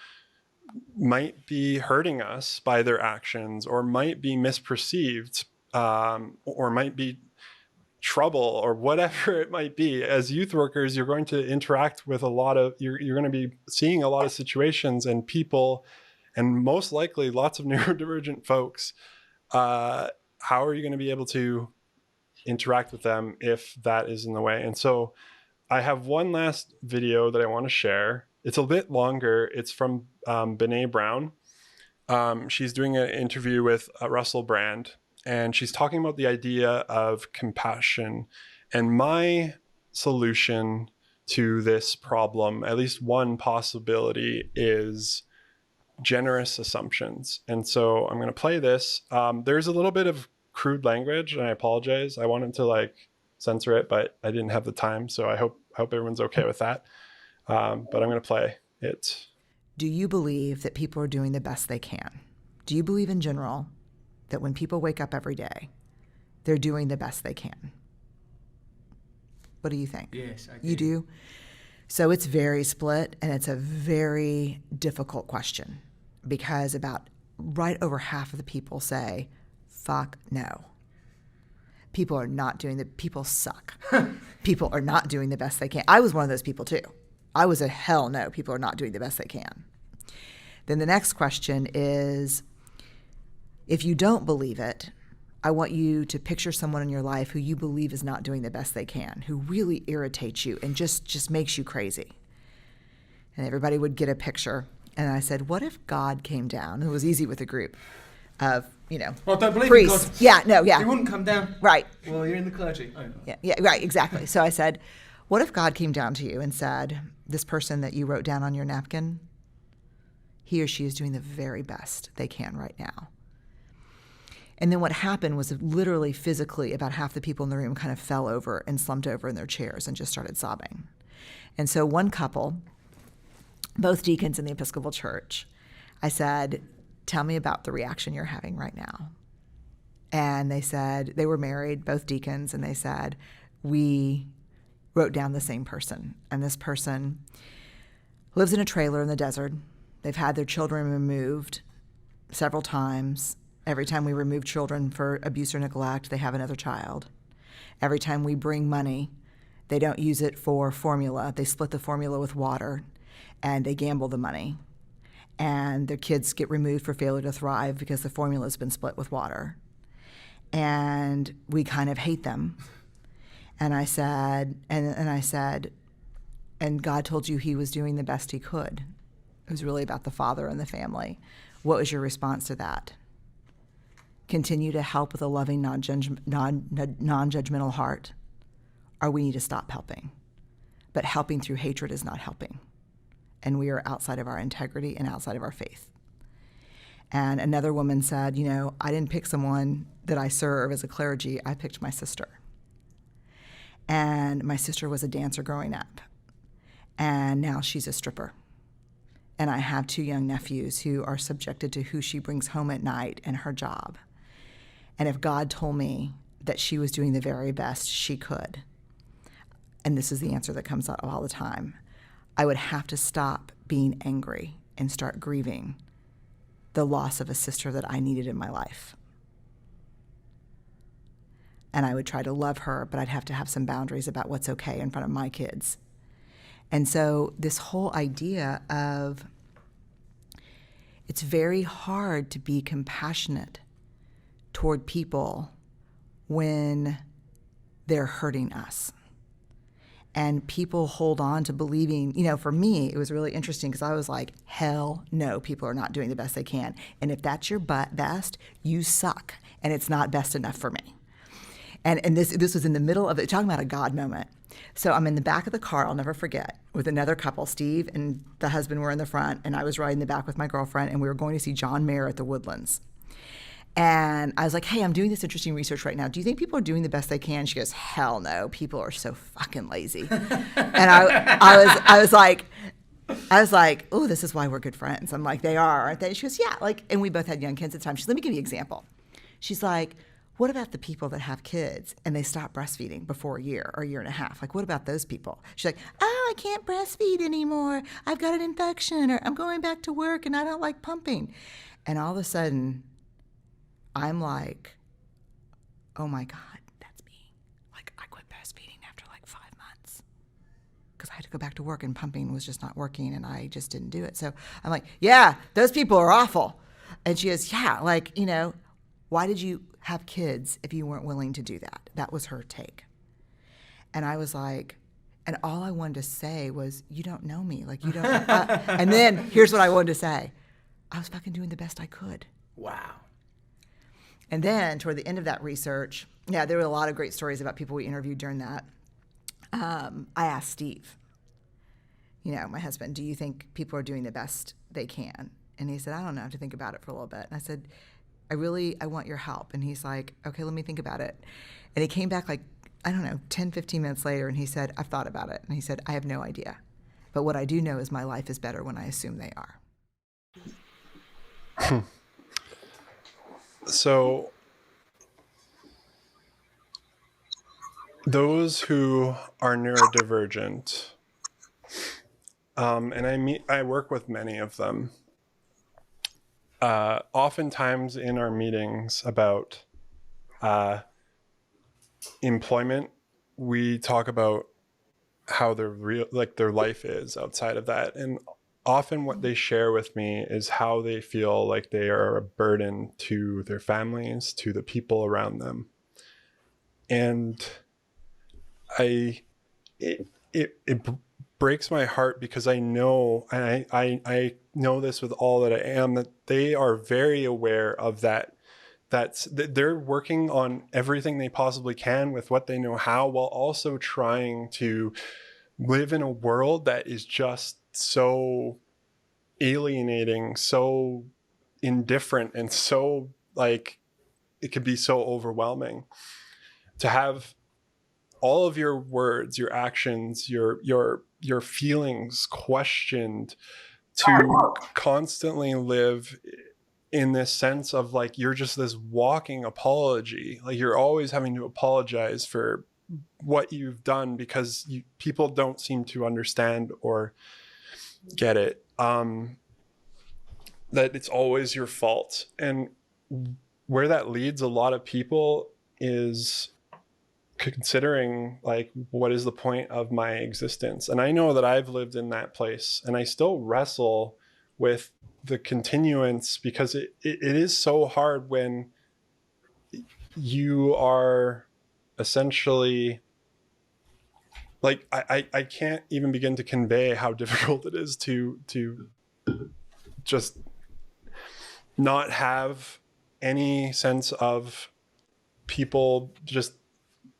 might be hurting us by their actions, or might be misperceived, or might be trouble, or whatever it might be. As youth workers, you're going to interact with you're going to be seeing a lot of situations and people, and most likely lots of neurodivergent folks. How are you going to be able to interact with them if that is in the way? And so I have one last video that I want to share. It's a bit longer. It's from Brene Brown. She's doing an interview with Russell Brand, and she's talking about the idea of compassion. And my solution to this problem, at least one possibility, is generous assumptions. And so I'm going to play this. There's a little bit of crude language, and I apologize. I wanted to like censor it, but I didn't have the time. So I hope everyone's okay with that. But I'm going to play it. Do you believe that people are doing the best they can? Do you believe in general that when people wake up every day, they're doing the best they can? What do you think? Yes, I do. You do? So it's very split, and it's a very difficult question because about right over half of the people say, fuck no. People suck. People are not doing the best they can. I was one of those people too. I was a hell no, people are not doing the best they can. Then the next question is, if you don't believe it, I want you to picture someone in your life who you believe is not doing the best they can, who really irritates you and just makes you crazy. And everybody would get a picture. And I said, what if God came down? It was easy with a group of, Well, don't believe priests. in God. Yeah, no, yeah. He wouldn't come down. Right. Well, you're in the clergy. Oh. Yeah, right, exactly. So I said, what if God came down to you and said, this person that you wrote down on your napkin, he or she is doing the very best they can right now. And then what happened was literally physically about half the people in the room kind of fell over and slumped over in their chairs and just started sobbing. And so one couple, both deacons in the Episcopal Church, I said, tell me about the reaction you're having right now. And they said, they were married, both deacons, and they said, we wrote down the same person. And this person lives in a trailer in the desert. They've had their children removed several times. Every time we remove children for abuse or neglect, they have another child. Every time we bring money, they don't use it for formula. They split the formula with water, and they gamble the money. And their kids get removed for failure to thrive because the formula has been split with water. And we kind of hate them. And I said, and God told you he was doing the best he could. It was really about the father and the family. What was your response to that? Continue to help with a loving, non-judgmental heart, or we need to stop helping. But helping through hatred is not helping. And we are outside of our integrity and outside of our faith. And another woman said, I didn't pick someone that I serve as a clergy, I picked my sister. And my sister was a dancer growing up. And now she's a stripper. And I have 2 young nephews who are subjected to who she brings home at night and her job. And if God told me that she was doing the very best she could, and this is the answer that comes out all the time, I would have to stop being angry and start grieving the loss of a sister that I needed in my life. And I would try to love her, but I'd have to have some boundaries about what's okay in front of my kids. And so this whole idea of it's very hard to be compassionate toward people when they're hurting us. And people hold on to believing, for me, it was really interesting because I was like, hell no, people are not doing the best they can. And if that's your best, you suck. And it's not best enough for me. And this was in the middle of it, talking about a God moment. So I'm in the back of the car, I'll never forget, with another couple. Steve and the husband were in the front, and I was riding in the back with my girlfriend, and we were going to see John Mayer at the Woodlands. And I was like, hey, I'm doing this interesting research right now. Do you think people are doing the best they can? She goes, hell no, people are so fucking lazy. And I was like, oh, this is why we're good friends. I'm like, they are, aren't they? She goes, yeah. And we both had young kids at the time. She said, let me give you an example. She's like, what about the people that have kids and they stop breastfeeding before a year or a year and a half? Like, what about those people? She's like, oh, I can't breastfeed anymore. I've got an infection, or I'm going back to work and I don't like pumping. And all of a sudden, I'm like, oh my God, that's me. Like, I quit breastfeeding after like 5 months because I had to go back to work and pumping was just not working and I just didn't do it. So I'm like, yeah, those people are awful. And she goes, yeah, why did you have kids if you weren't willing to do that? That was her take. And I was like, and all I wanted to say was, you don't know me. Like, you don't. And then here's what I wanted to say. I was fucking doing the best I could. Wow. And then toward the end of that research, there were a lot of great stories about people we interviewed during that. I asked Steve, my husband, do you think people are doing the best they can? And he said, I don't know, I have to think about it for a little bit. And I said, I want your help. And he's like, okay, let me think about it. And he came back like, I don't know, 10, 15 minutes later, and he said, I've thought about it. And he said, I have no idea. But what I do know is my life is better when I assume they are. So those who are neurodivergent, and I work with many of them, oftentimes in our meetings about employment, we talk about how their life is outside of that. And often what they share with me is how they feel like they are a burden to their families, to the people around them. And it breaks my heart because I know, and I know this with all that I am, that they are very aware of that. They're working on everything they possibly can with what they know how, while also trying to live in a world that is just so alienating, so indifferent, and so like it could be so overwhelming to have all of your words, your actions, your feelings questioned, to constantly live in this sense of like you're just this walking apology. Like you're always having to apologize for what you've done because people don't seem to understand or get it. That it's always your fault. And where that leads a lot of people is considering like, what is the point of my existence? And I know that I've lived in that place, and I still wrestle with the continuance, because it is so hard when you are essentially like, I can't even begin to convey how difficult it is to just not have any sense of people just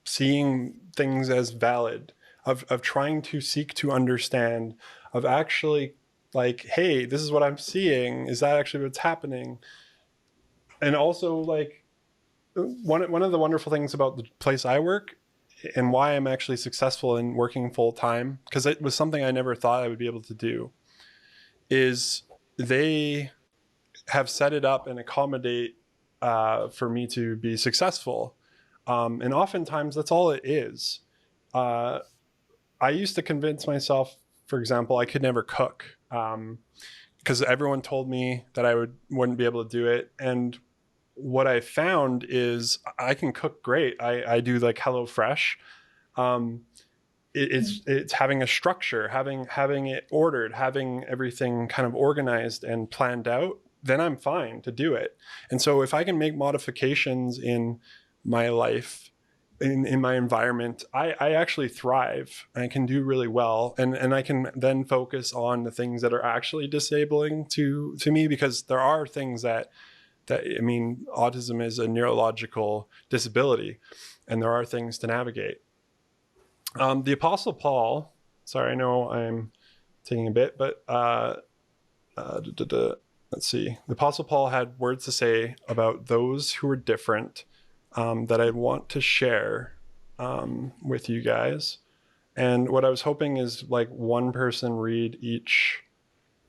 seeing things as valid, of trying to seek to understand, of actually like, hey, this is what I'm seeing. Is that actually what's happening? And also like one of the wonderful things about the place I work, and why I'm actually successful in working full time, because it was something I never thought I would be able to do, is they have set it up and accommodate for me to be successful. And oftentimes that's all it is. I used to convince myself, for example, I could never cook because everyone told me that I wouldn't be able to do it. And what I found is I can cook great. I do like HelloFresh. It's having a structure, having it ordered, having everything kind of organized and planned out, then I'm fine to do it. And so if I can make modifications in my life, in my environment, I actually thrive. I can do really well. And I can then focus on the things that are actually disabling to me, because there are things that I mean, autism is a neurological disability, and there are things to navigate. The Apostle Paul, sorry, I know I'm taking a bit, but let's see. The Apostle Paul had words to say about those who are different that I want to share with you guys. And what I was hoping is like one person read each.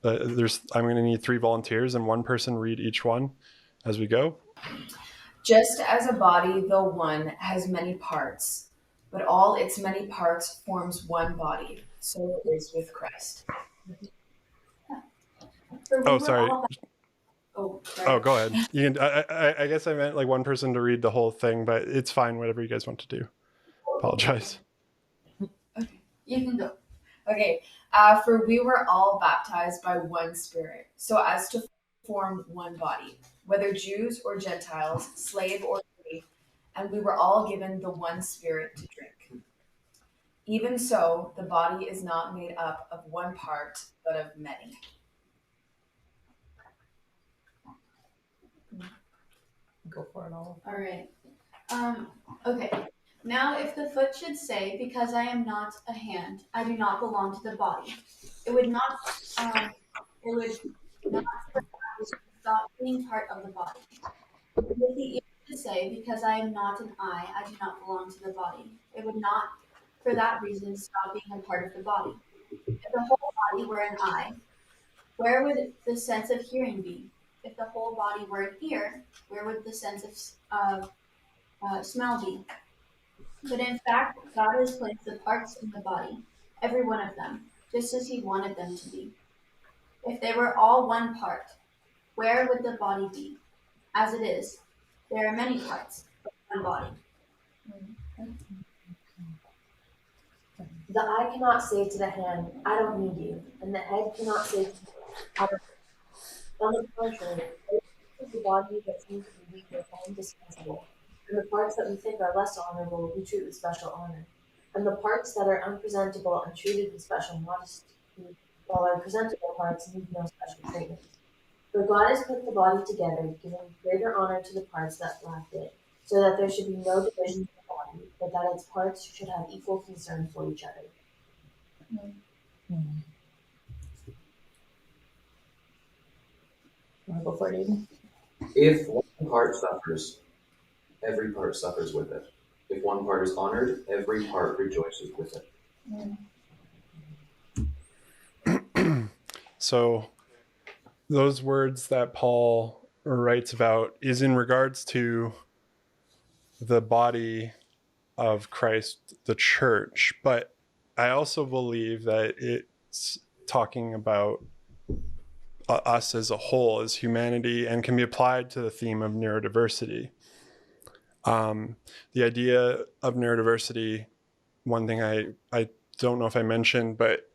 I'm going to need 3 volunteers, and one person read each one as we go. Just as a body, though one, has many parts, but all its many parts forms one body, so it is with Christ. Oh, sorry. Oh, go ahead. You can, I guess I meant like one person to read the whole thing, but it's fine, whatever you guys want to do. Apologize. Okay, you can go. Okay, for we were all baptized by one Spirit, so as to form one body, whether Jews or Gentiles, slave or free, and we were all given the one Spirit to drink. Even so, the body is not made up of one part, but of many. Go for it all. All right. Okay. Now, if the foot should say, "Because I am not a hand, I do not belong to the body," it would not stop being part of the body. It would be easy to say, because I am not an I do not belong to the body. It would not, for that reason, stop being a part of the body. If the whole body were an eye, where would the sense of hearing be? If the whole body were an ear, where would the sense of smell be? But in fact, God has placed the parts in the body, every one of them, just as He wanted them to be. If they were all one part, where would the body be? As it is, there are many parts, but one body. The eye cannot say to the hand, I don't need you, and the head cannot say to the I don't. On the contrary, it is the body that seems to be weaker and indispensable, and the parts that we think are less honorable we treat with special honor, and the parts that are unpresentable are treated with special modesty, while our presentable parts need no special treatment. For God has put the body together, giving greater honor to the parts that lacked it, so that there should be no division in the body, but that its parts should have equal concern for each other. Want to go for it, Aiden? If one part suffers, every part suffers with it. If one part is honored, every part rejoices with it. So those words that Paul writes about is in regards to the body of Christ, the church. But I also believe that it's talking about us as a whole, as humanity, and can be applied to the theme of neurodiversity. The idea of neurodiversity, one thing I don't know if I mentioned, but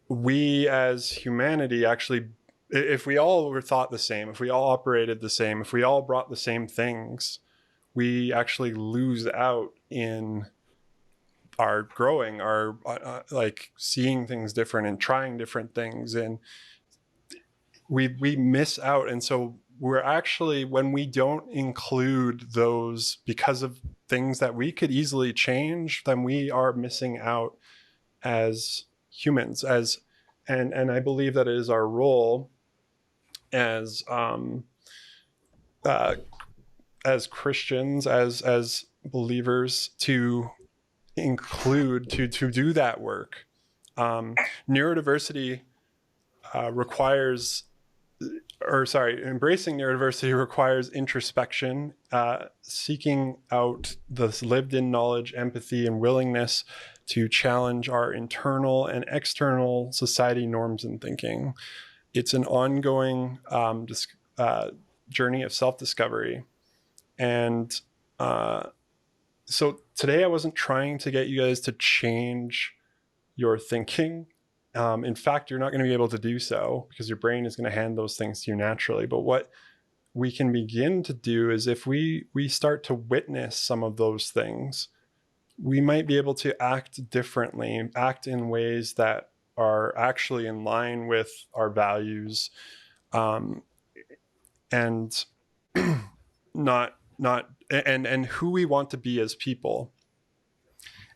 we as humanity actually, if we all were thought the same, if we all operated the same, if we all brought the same things, we actually lose out in our growing, our like seeing things different and trying different things, and we miss out. And so we're actually, when we don't include those because of things that we could easily change, then we are missing out as humans, and I believe that it is our role as Christians, as believers, to include, to do that work. Neurodiversity embracing neurodiversity requires introspection, seeking out this lived-in knowledge, empathy, and willingness to challenge our internal and external society norms and thinking. It's an ongoing journey of self-discovery. And so today I wasn't trying to get you guys to change your thinking. In fact, you're not going to be able to do so because your brain is going to hand those things to you naturally. But what we can begin to do is, if we start to witness some of those things, we might be able to act differently, act in ways that are actually in line with our values, and and who we want to be as people.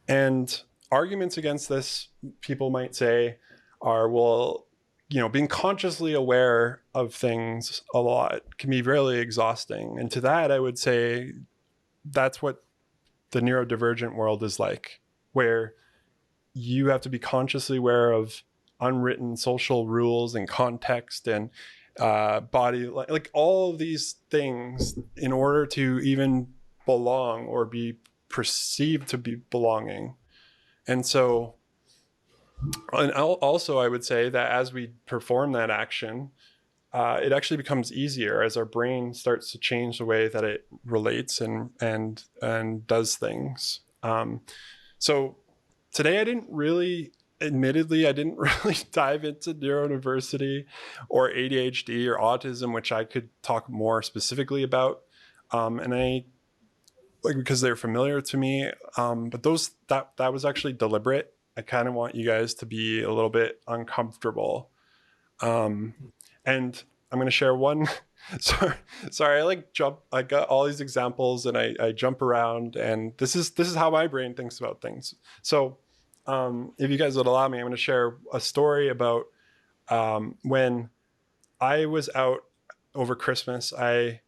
And arguments against this, people might say, are, well, being consciously aware of things a lot can be really exhausting. And to that, I would say that's what the neurodivergent world is like, where you have to be consciously aware of unwritten social rules and context and body, like all of these things in order to even belong or be perceived to be belonging. And so, and also I would say that as we perform that action, it actually becomes easier as our brain starts to change the way that it relates and does things. So today admittedly, I didn't really dive into neurodiversity or ADHD or autism, which I could talk more specifically about. And because they're familiar to me, but that was actually deliberate. I kind of want you guys to be a little bit uncomfortable. And I'm going to share one. Sorry, I got all these examples and I jump around, and this is how my brain thinks about things. So if you guys would allow me, I'm going to share a story about when I was out over Christmas, I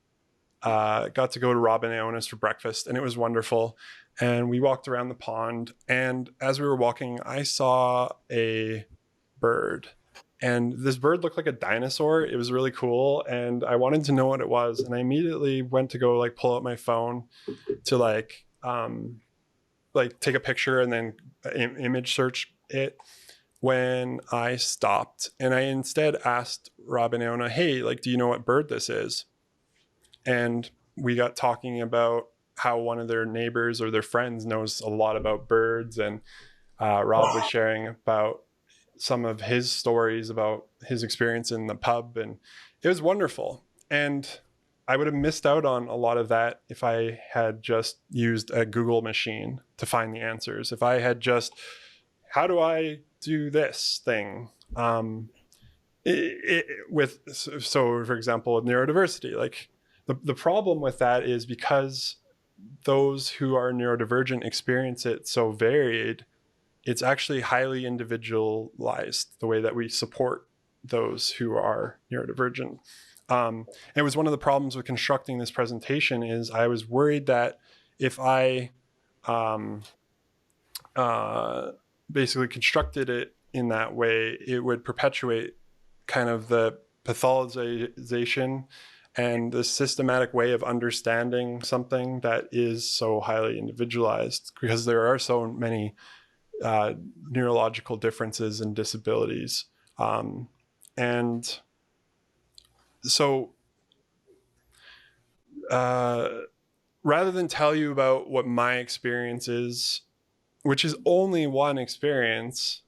got to go to Rob and Iona's for breakfast, and it was wonderful. And we walked around the pond, and as we were walking, I saw a bird. And this bird looked like a dinosaur. It was really cool, and I wanted to know what it was. And I immediately went to go like pull out my phone to like take a picture and then image search it. When I stopped, and I instead asked Rob and Iona, "Hey, like, do you know what bird this is?" And we got talking about how one of their neighbors or their friends knows a lot about birds, and Rob was sharing about some of his stories about his experience in the pub, and it was wonderful. And I would have missed out on a lot of that if I had just used a Google machine to find the answers. If I had just, how do I do this thing? For example, with neurodiversity, like the problem with that is because those who are neurodivergent experience it so varied, it's actually highly individualized, the way that we support those who are neurodivergent. It was one of the problems with constructing this presentation is I was worried that if I basically constructed it in that way, it would perpetuate kind of the pathologization and the systematic way of understanding something that is so highly individualized, because there are so many neurological differences and disabilities. And so rather than tell you about what my experience is, which is only one experience,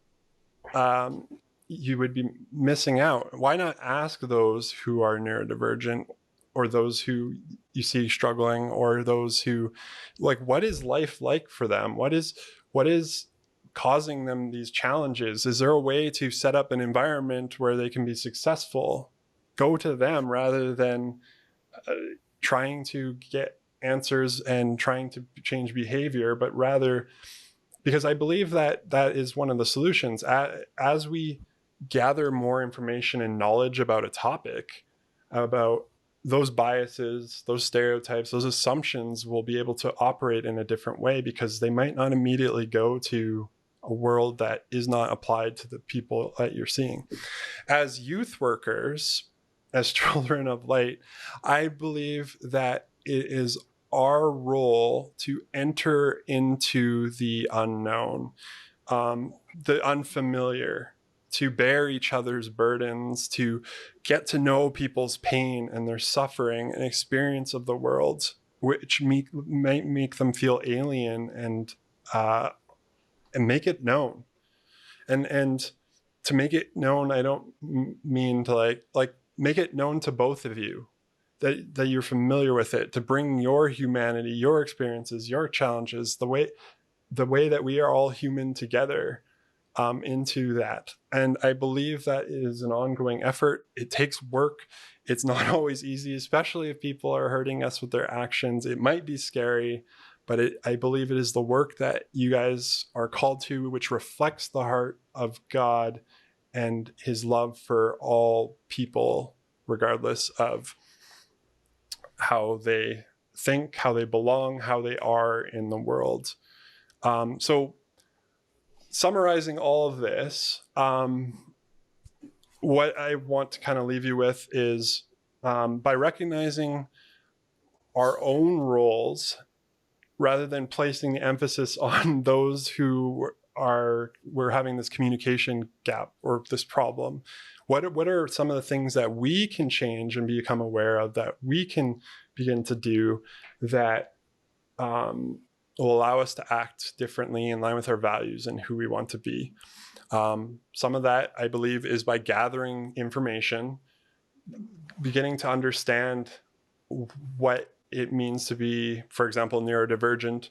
you would be missing out. Why not ask those who are neurodivergent, or those who you see struggling, or those who, like, what is life like for them? What is causing them these challenges? Is there a way to set up an environment where they can be successful? Go to them rather than trying to get answers and trying to change behavior, but rather, because I believe that that is one of the solutions. As we gather more information and knowledge about a topic, about those biases, those stereotypes, those assumptions will be able to operate in a different way, because they might not immediately go to a world that is not applied to the people that you're seeing. As youth workers, as children of light, I believe that it is our role to enter into the unknown, the unfamiliar, to bear each other's burdens, to get to know people's pain and their suffering and experience of the world, which might make them feel alien, and make it known. And to make it known, I don't mean to like make it known to both of you, that you're familiar with it, to bring your humanity, your experiences, your challenges, the way that we are all human together, into that. And I believe that is an ongoing effort. It takes work. It's not always easy, especially if people are hurting us with their actions. It might be scary, but I believe it is the work that you guys are called to, which reflects the heart of God and his love for all people, regardless of how they think, how they belong, how they are in the world. So summarizing all of this, what I want to kind of leave you with is, by recognizing our own roles, rather than placing the emphasis on those who we're having this communication gap or this problem, what are some of the things that we can change and become aware of, that we can begin to do, that will allow us to act differently in line with our values and who we want to be. Some of that, I believe, is by gathering information, beginning to understand what it means to be, for example, neurodivergent,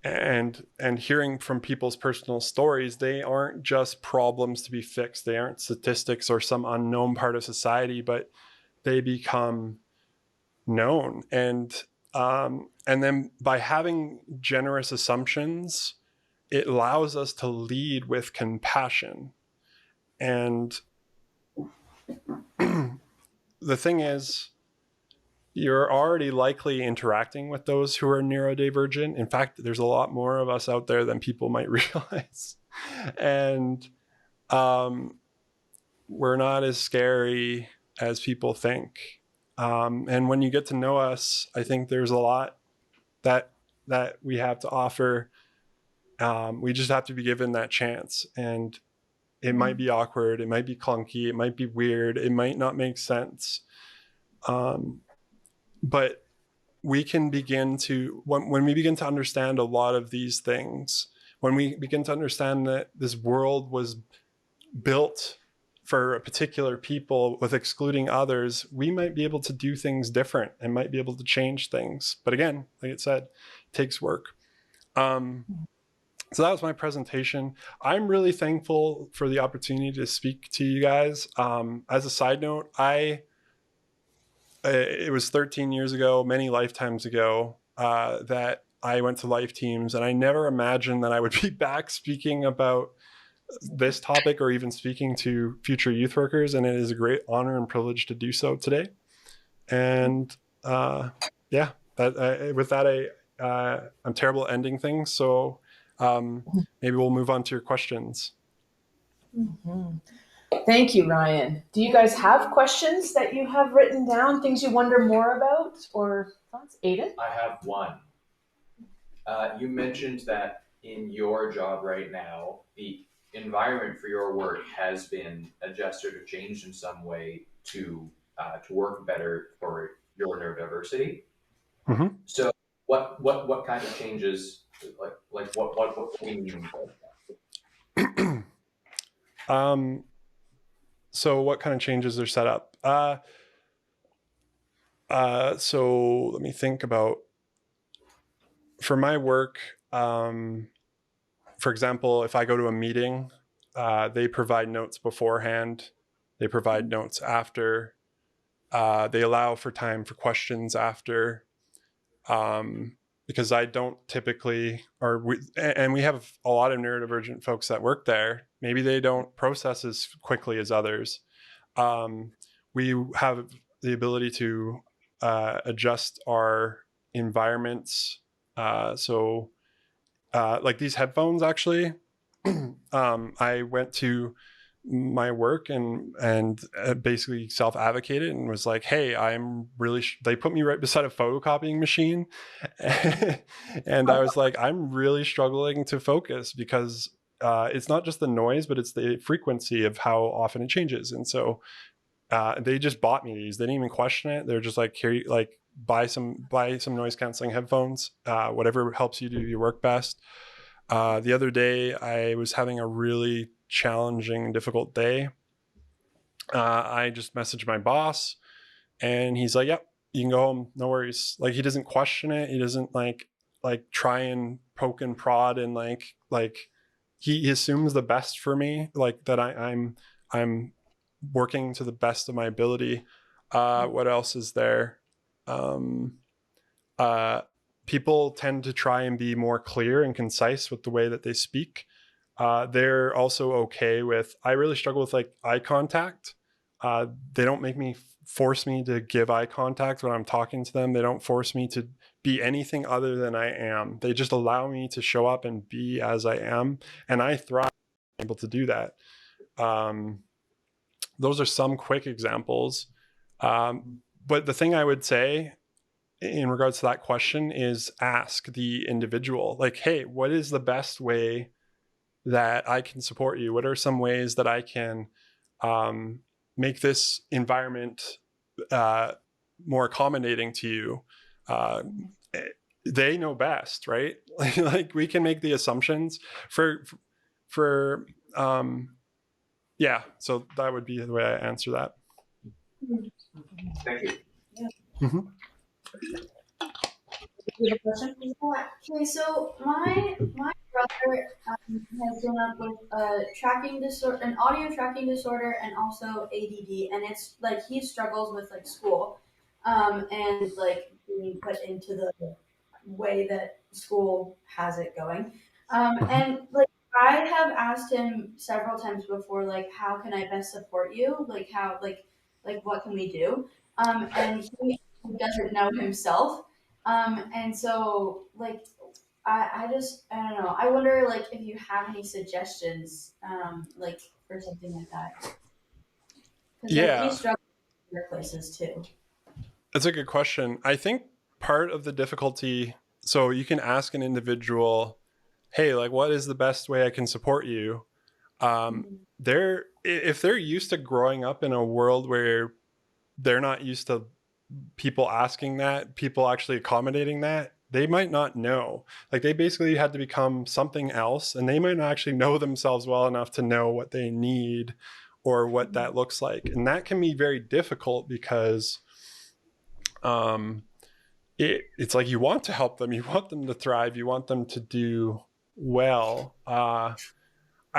and hearing from people's personal stories. They aren't just problems to be fixed. They aren't statistics or some unknown part of society, but they become known. And then by having generous assumptions, it allows us to lead with compassion. And the thing is, you're already likely interacting with those who are neurodivergent. In fact, there's a lot more of us out there than people might realize. And we're not as scary as people think. And when you get to know us, I think there's a lot that we have to offer. We just have to be given that chance. And it might be awkward, it might be clunky, it might be weird, it might not make sense. But we can begin to, when we begin to understand a lot of these things, when we begin to understand that this world was built for a particular people with excluding others, we might be able to do things different and might be able to change things. But again, like it said, it takes work. So that was my presentation. I'm really thankful for the opportunity to speak to you guys. As a side note, it was 13 years ago, many lifetimes ago, that I went to Life Teams, and I never imagined that I would be back speaking about this topic or even speaking to future youth workers. And it is a great honor and privilege to do so today. And yeah, with that, I'm terrible at ending things. So maybe we'll move on to your questions. Mm-hmm. Thank you, Ryan. Do you guys have questions that you have written down, things you wonder more about, or thoughts? Aiden? I have one. You mentioned that in your job right now, the environment for your work has been adjusted or changed in some way to work better for your neurodiversity. Mm-hmm. So what kind of changes, like what do you mean by that? So what kind of changes are set up? So let me think about, for my work, for example, if I go to a meeting, they provide notes beforehand, they provide notes after, they allow for time for questions after, because I don't typically, and we have a lot of neurodivergent folks that work there. Maybe they don't process as quickly as others. We have the ability to adjust our environments. So like these headphones, actually, I went to my work and basically self-advocated and was like, hey, I'm really, they put me right beside a photocopying machine. And I was like, I'm really struggling to focus because it's not just the noise, but it's the frequency of how often it changes. And so they just bought me these. They didn't even question it. They're just like, here, like buy some noise canceling headphones, whatever helps you do your work best. The other day I was having a really challenging, difficult day. I just messaged my boss and he's like, yep, you can go home. No worries. Like, he doesn't question it. He doesn't like try and poke and prod and like he assumes the best for me, like that I'm working to the best of my ability. What else is there? People tend to try and be more clear and concise with the way that they speak. They're also okay with, I really struggle with like eye contact. They don't make me force me to give eye contact when I'm talking to them. They don't force me to be anything other than I am. They just allow me to show up and be as I am. And I thrive able to do that. Those are some quick examples. But the thing I would say in regards to that question is ask the individual, like, hey, what is the best way that I can support you? What are some ways that I can make this environment more accommodating to you? They know best, right? Like we can make the assumptions for yeah. So that would be the way I answer that. Thank you. Yeah. Mm-hmm. You have a question? Yeah. Okay, so my brother has grown up with tracking disorder, an audio tracking disorder, and also ADD, and it's like he struggles with like school, and like being put into the way that school has it going, and like I have asked him several times before, like, how can I best support you? Like, how, like, Like, what can we do? And he doesn't know himself. And so, like, I don't know. I wonder, like, if you have any suggestions, like, for something like that. Because Yeah. he struggles in other places too. That's a good question. I think part of the difficulty, so you can ask an individual, hey, like, what is the best way I can support you? If they're used to growing up in a world where they're not used to people asking that, people actually accommodating that, they might not know. Like, they basically had to become something else, and they might not actually know themselves well enough to know what they need or what that looks like. And that can be very difficult because it's like you want to help them, you want them to thrive, you want them to do well. I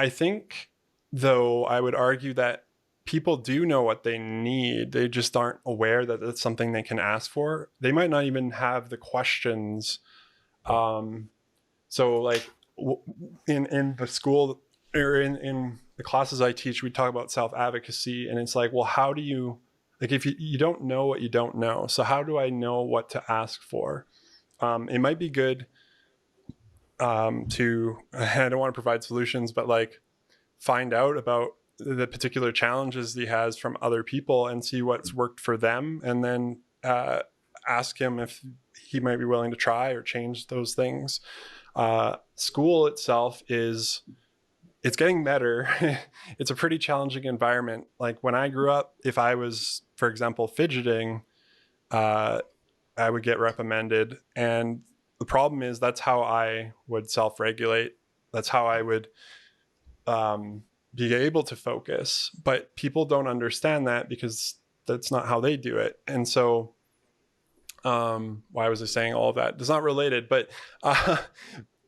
think, though, I would argue that people do know what they need. They just aren't aware that it's something they can ask for. They might not even have the questions. So like in the school or in the classes I teach, we talk about self-advocacy, and it's like, well, how do you, like, if you don't know what you don't know, so how do I know what to ask for? It might be good to, I don't want to provide solutions, but like find out about the particular challenges he has from other people and see what's worked for them, and then ask him if he might be willing to try or change those things. School itself it's getting better. It's a pretty challenging environment. Like when I grew up, if I was, for example, fidgeting, I would get reprimanded. And the problem is that's how I would self-regulate. That's how I would be able to focus. But people don't understand that because that's not how they do it. And so why was I saying all of that? It's not related, but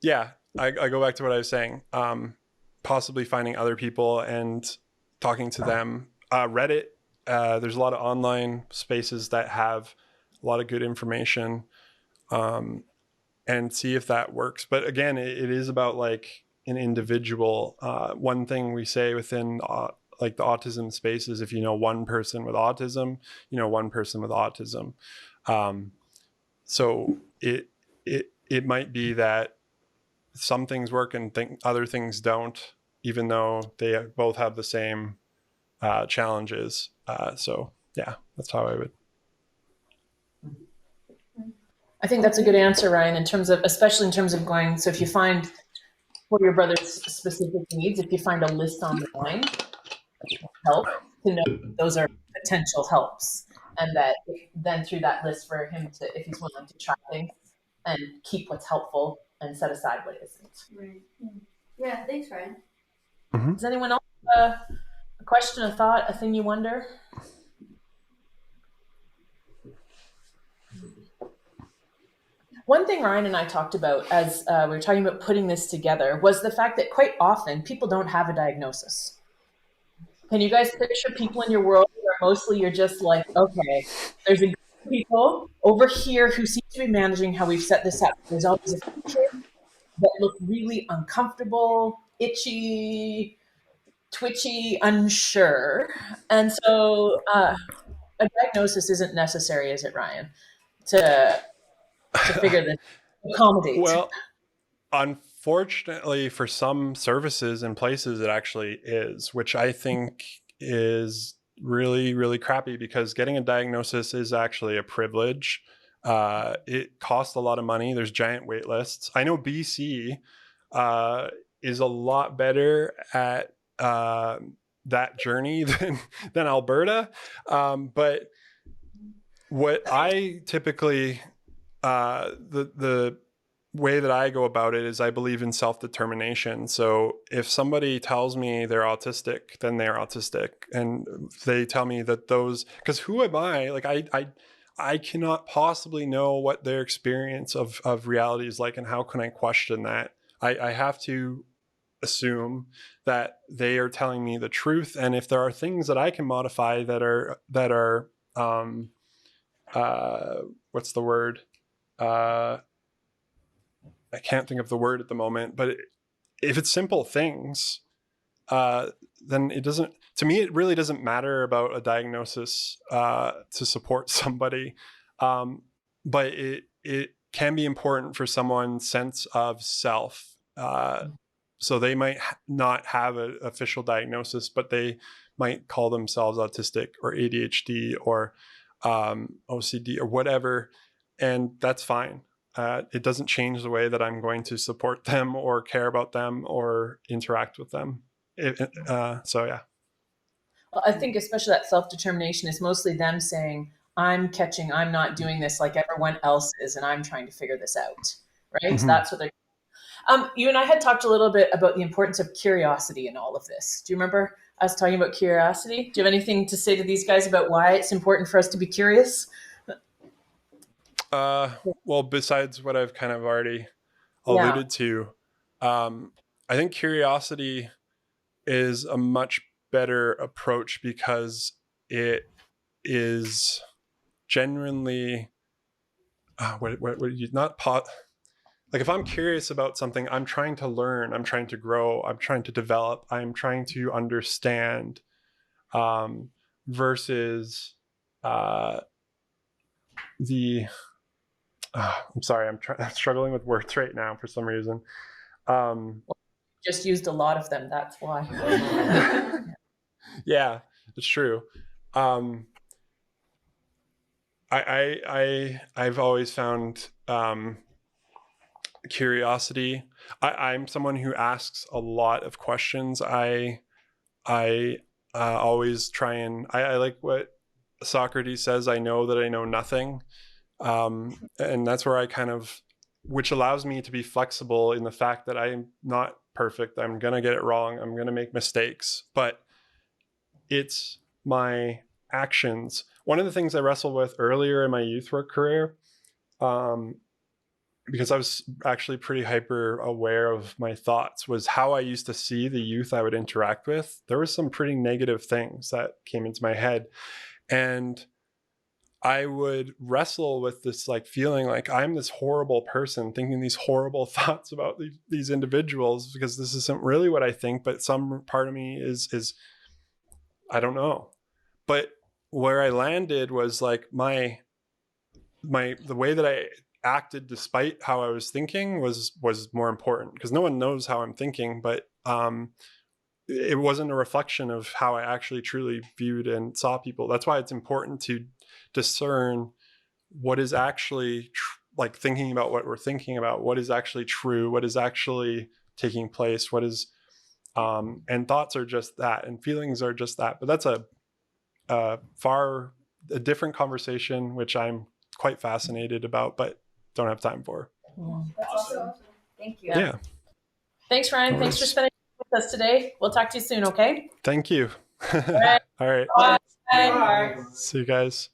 yeah, I go back to what I was saying. Possibly finding other people and talking to them. Reddit, there's a lot of online spaces that have a lot of good information, and see if that works. But again, it is about like an individual. One thing we say within like the autism space is if you know one person with autism, you know one person with autism. So it might be that some things work and other things don't, even though they both have the same challenges. So yeah, that's how I would. I think that's a good answer, Ryan, especially in terms of going, so if you find for your brother's specific needs, if you find a list online, help to know those are potential helps. And that then through that list for him to, if he's willing to try things and keep what's helpful and set aside what isn't. Right. Yeah, thanks, Ryan. Mm-hmm. Does anyone else have a question, a thought, a thing you wonder? One thing Ryan and I talked about as we were talking about putting this together was the fact that quite often people don't have a diagnosis. Can you guys picture people in your world where mostly you're just like, okay, there's a group of people over here who seem to be managing how we've set this up. There's always a feature that look really uncomfortable, itchy, twitchy, unsure. And so a diagnosis isn't necessary, is it, Ryan, to figure this, accommodate? Well, unfortunately for some services and places it actually is, which I think is really, really crappy because getting a diagnosis is actually a privilege. It costs a lot of money. There's giant wait lists. I know BC is a lot better at that journey than Alberta. But what I typically, the way that I go about it is I believe in self-determination. So if somebody tells me they're autistic, then they're autistic. And they tell me that because who am I? Like I cannot possibly know what their experience of reality is like, and how can I question that? I have to assume that they are telling me the truth. And if there are things that I can modify that are what's the word? I can't think of the word at the moment, but if it's simple things, then it doesn't, to me, it really doesn't matter about a diagnosis to support somebody, but it can be important for someone's sense of self. So they might not have an official diagnosis, but they might call themselves autistic or ADHD or OCD or whatever, and that's fine. It doesn't change the way that I'm going to support them or care about them or interact with them. So yeah. Well, I think especially that self-determination is mostly them saying, I'm not doing this like everyone else is, and I'm trying to figure this out, right? Mm-hmm. That's what they're. You and I had talked a little bit about the importance of curiosity in all of this. Do you remember us talking about curiosity? Do you have anything to say to these guys about why it's important for us to be curious? Well, besides what I've kind of already alluded to, I think curiosity is a much better approach because it is genuinely like if I'm curious about something, I'm trying to learn, I'm trying to grow, I'm trying to develop, I'm trying to understand, versus I'm sorry, I'm struggling with words right now for some reason. Just used a lot of them, that's why. Yeah, it's true. I've always found curiosity. I'm someone who asks a lot of questions. I always try and I like what Socrates says, I know that I know nothing. And that's where I which allows me to be flexible in the fact that I'm not perfect. I'm going to get it wrong. I'm going to make mistakes, but it's my actions. One of the things I wrestled with earlier in my youth work career, because I was actually pretty hyper aware of my thoughts, was how I used to see the youth I would interact with. There were some pretty negative things that came into my head. And I would wrestle with this feeling like I'm this horrible person thinking these horrible thoughts about these individuals, because this isn't really what I think, but some part of me is I don't know. But where I landed was the way that I acted despite how I was thinking was more important, because no one knows how I'm thinking, but it wasn't a reflection of how I actually truly viewed and saw people. That's why it's important to discern what is actually thinking about what we're thinking about, what is actually true, what is actually taking place, what is and thoughts are just that, and feelings are just that. But that's a different conversation, which I'm quite fascinated about, but don't have time for. That's awesome. Thank you. Yeah. Thanks, Ryan. Thanks for spending time with us today. We'll talk to you soon, okay? Thank you. All right. All right. Bye. Bye. See you guys.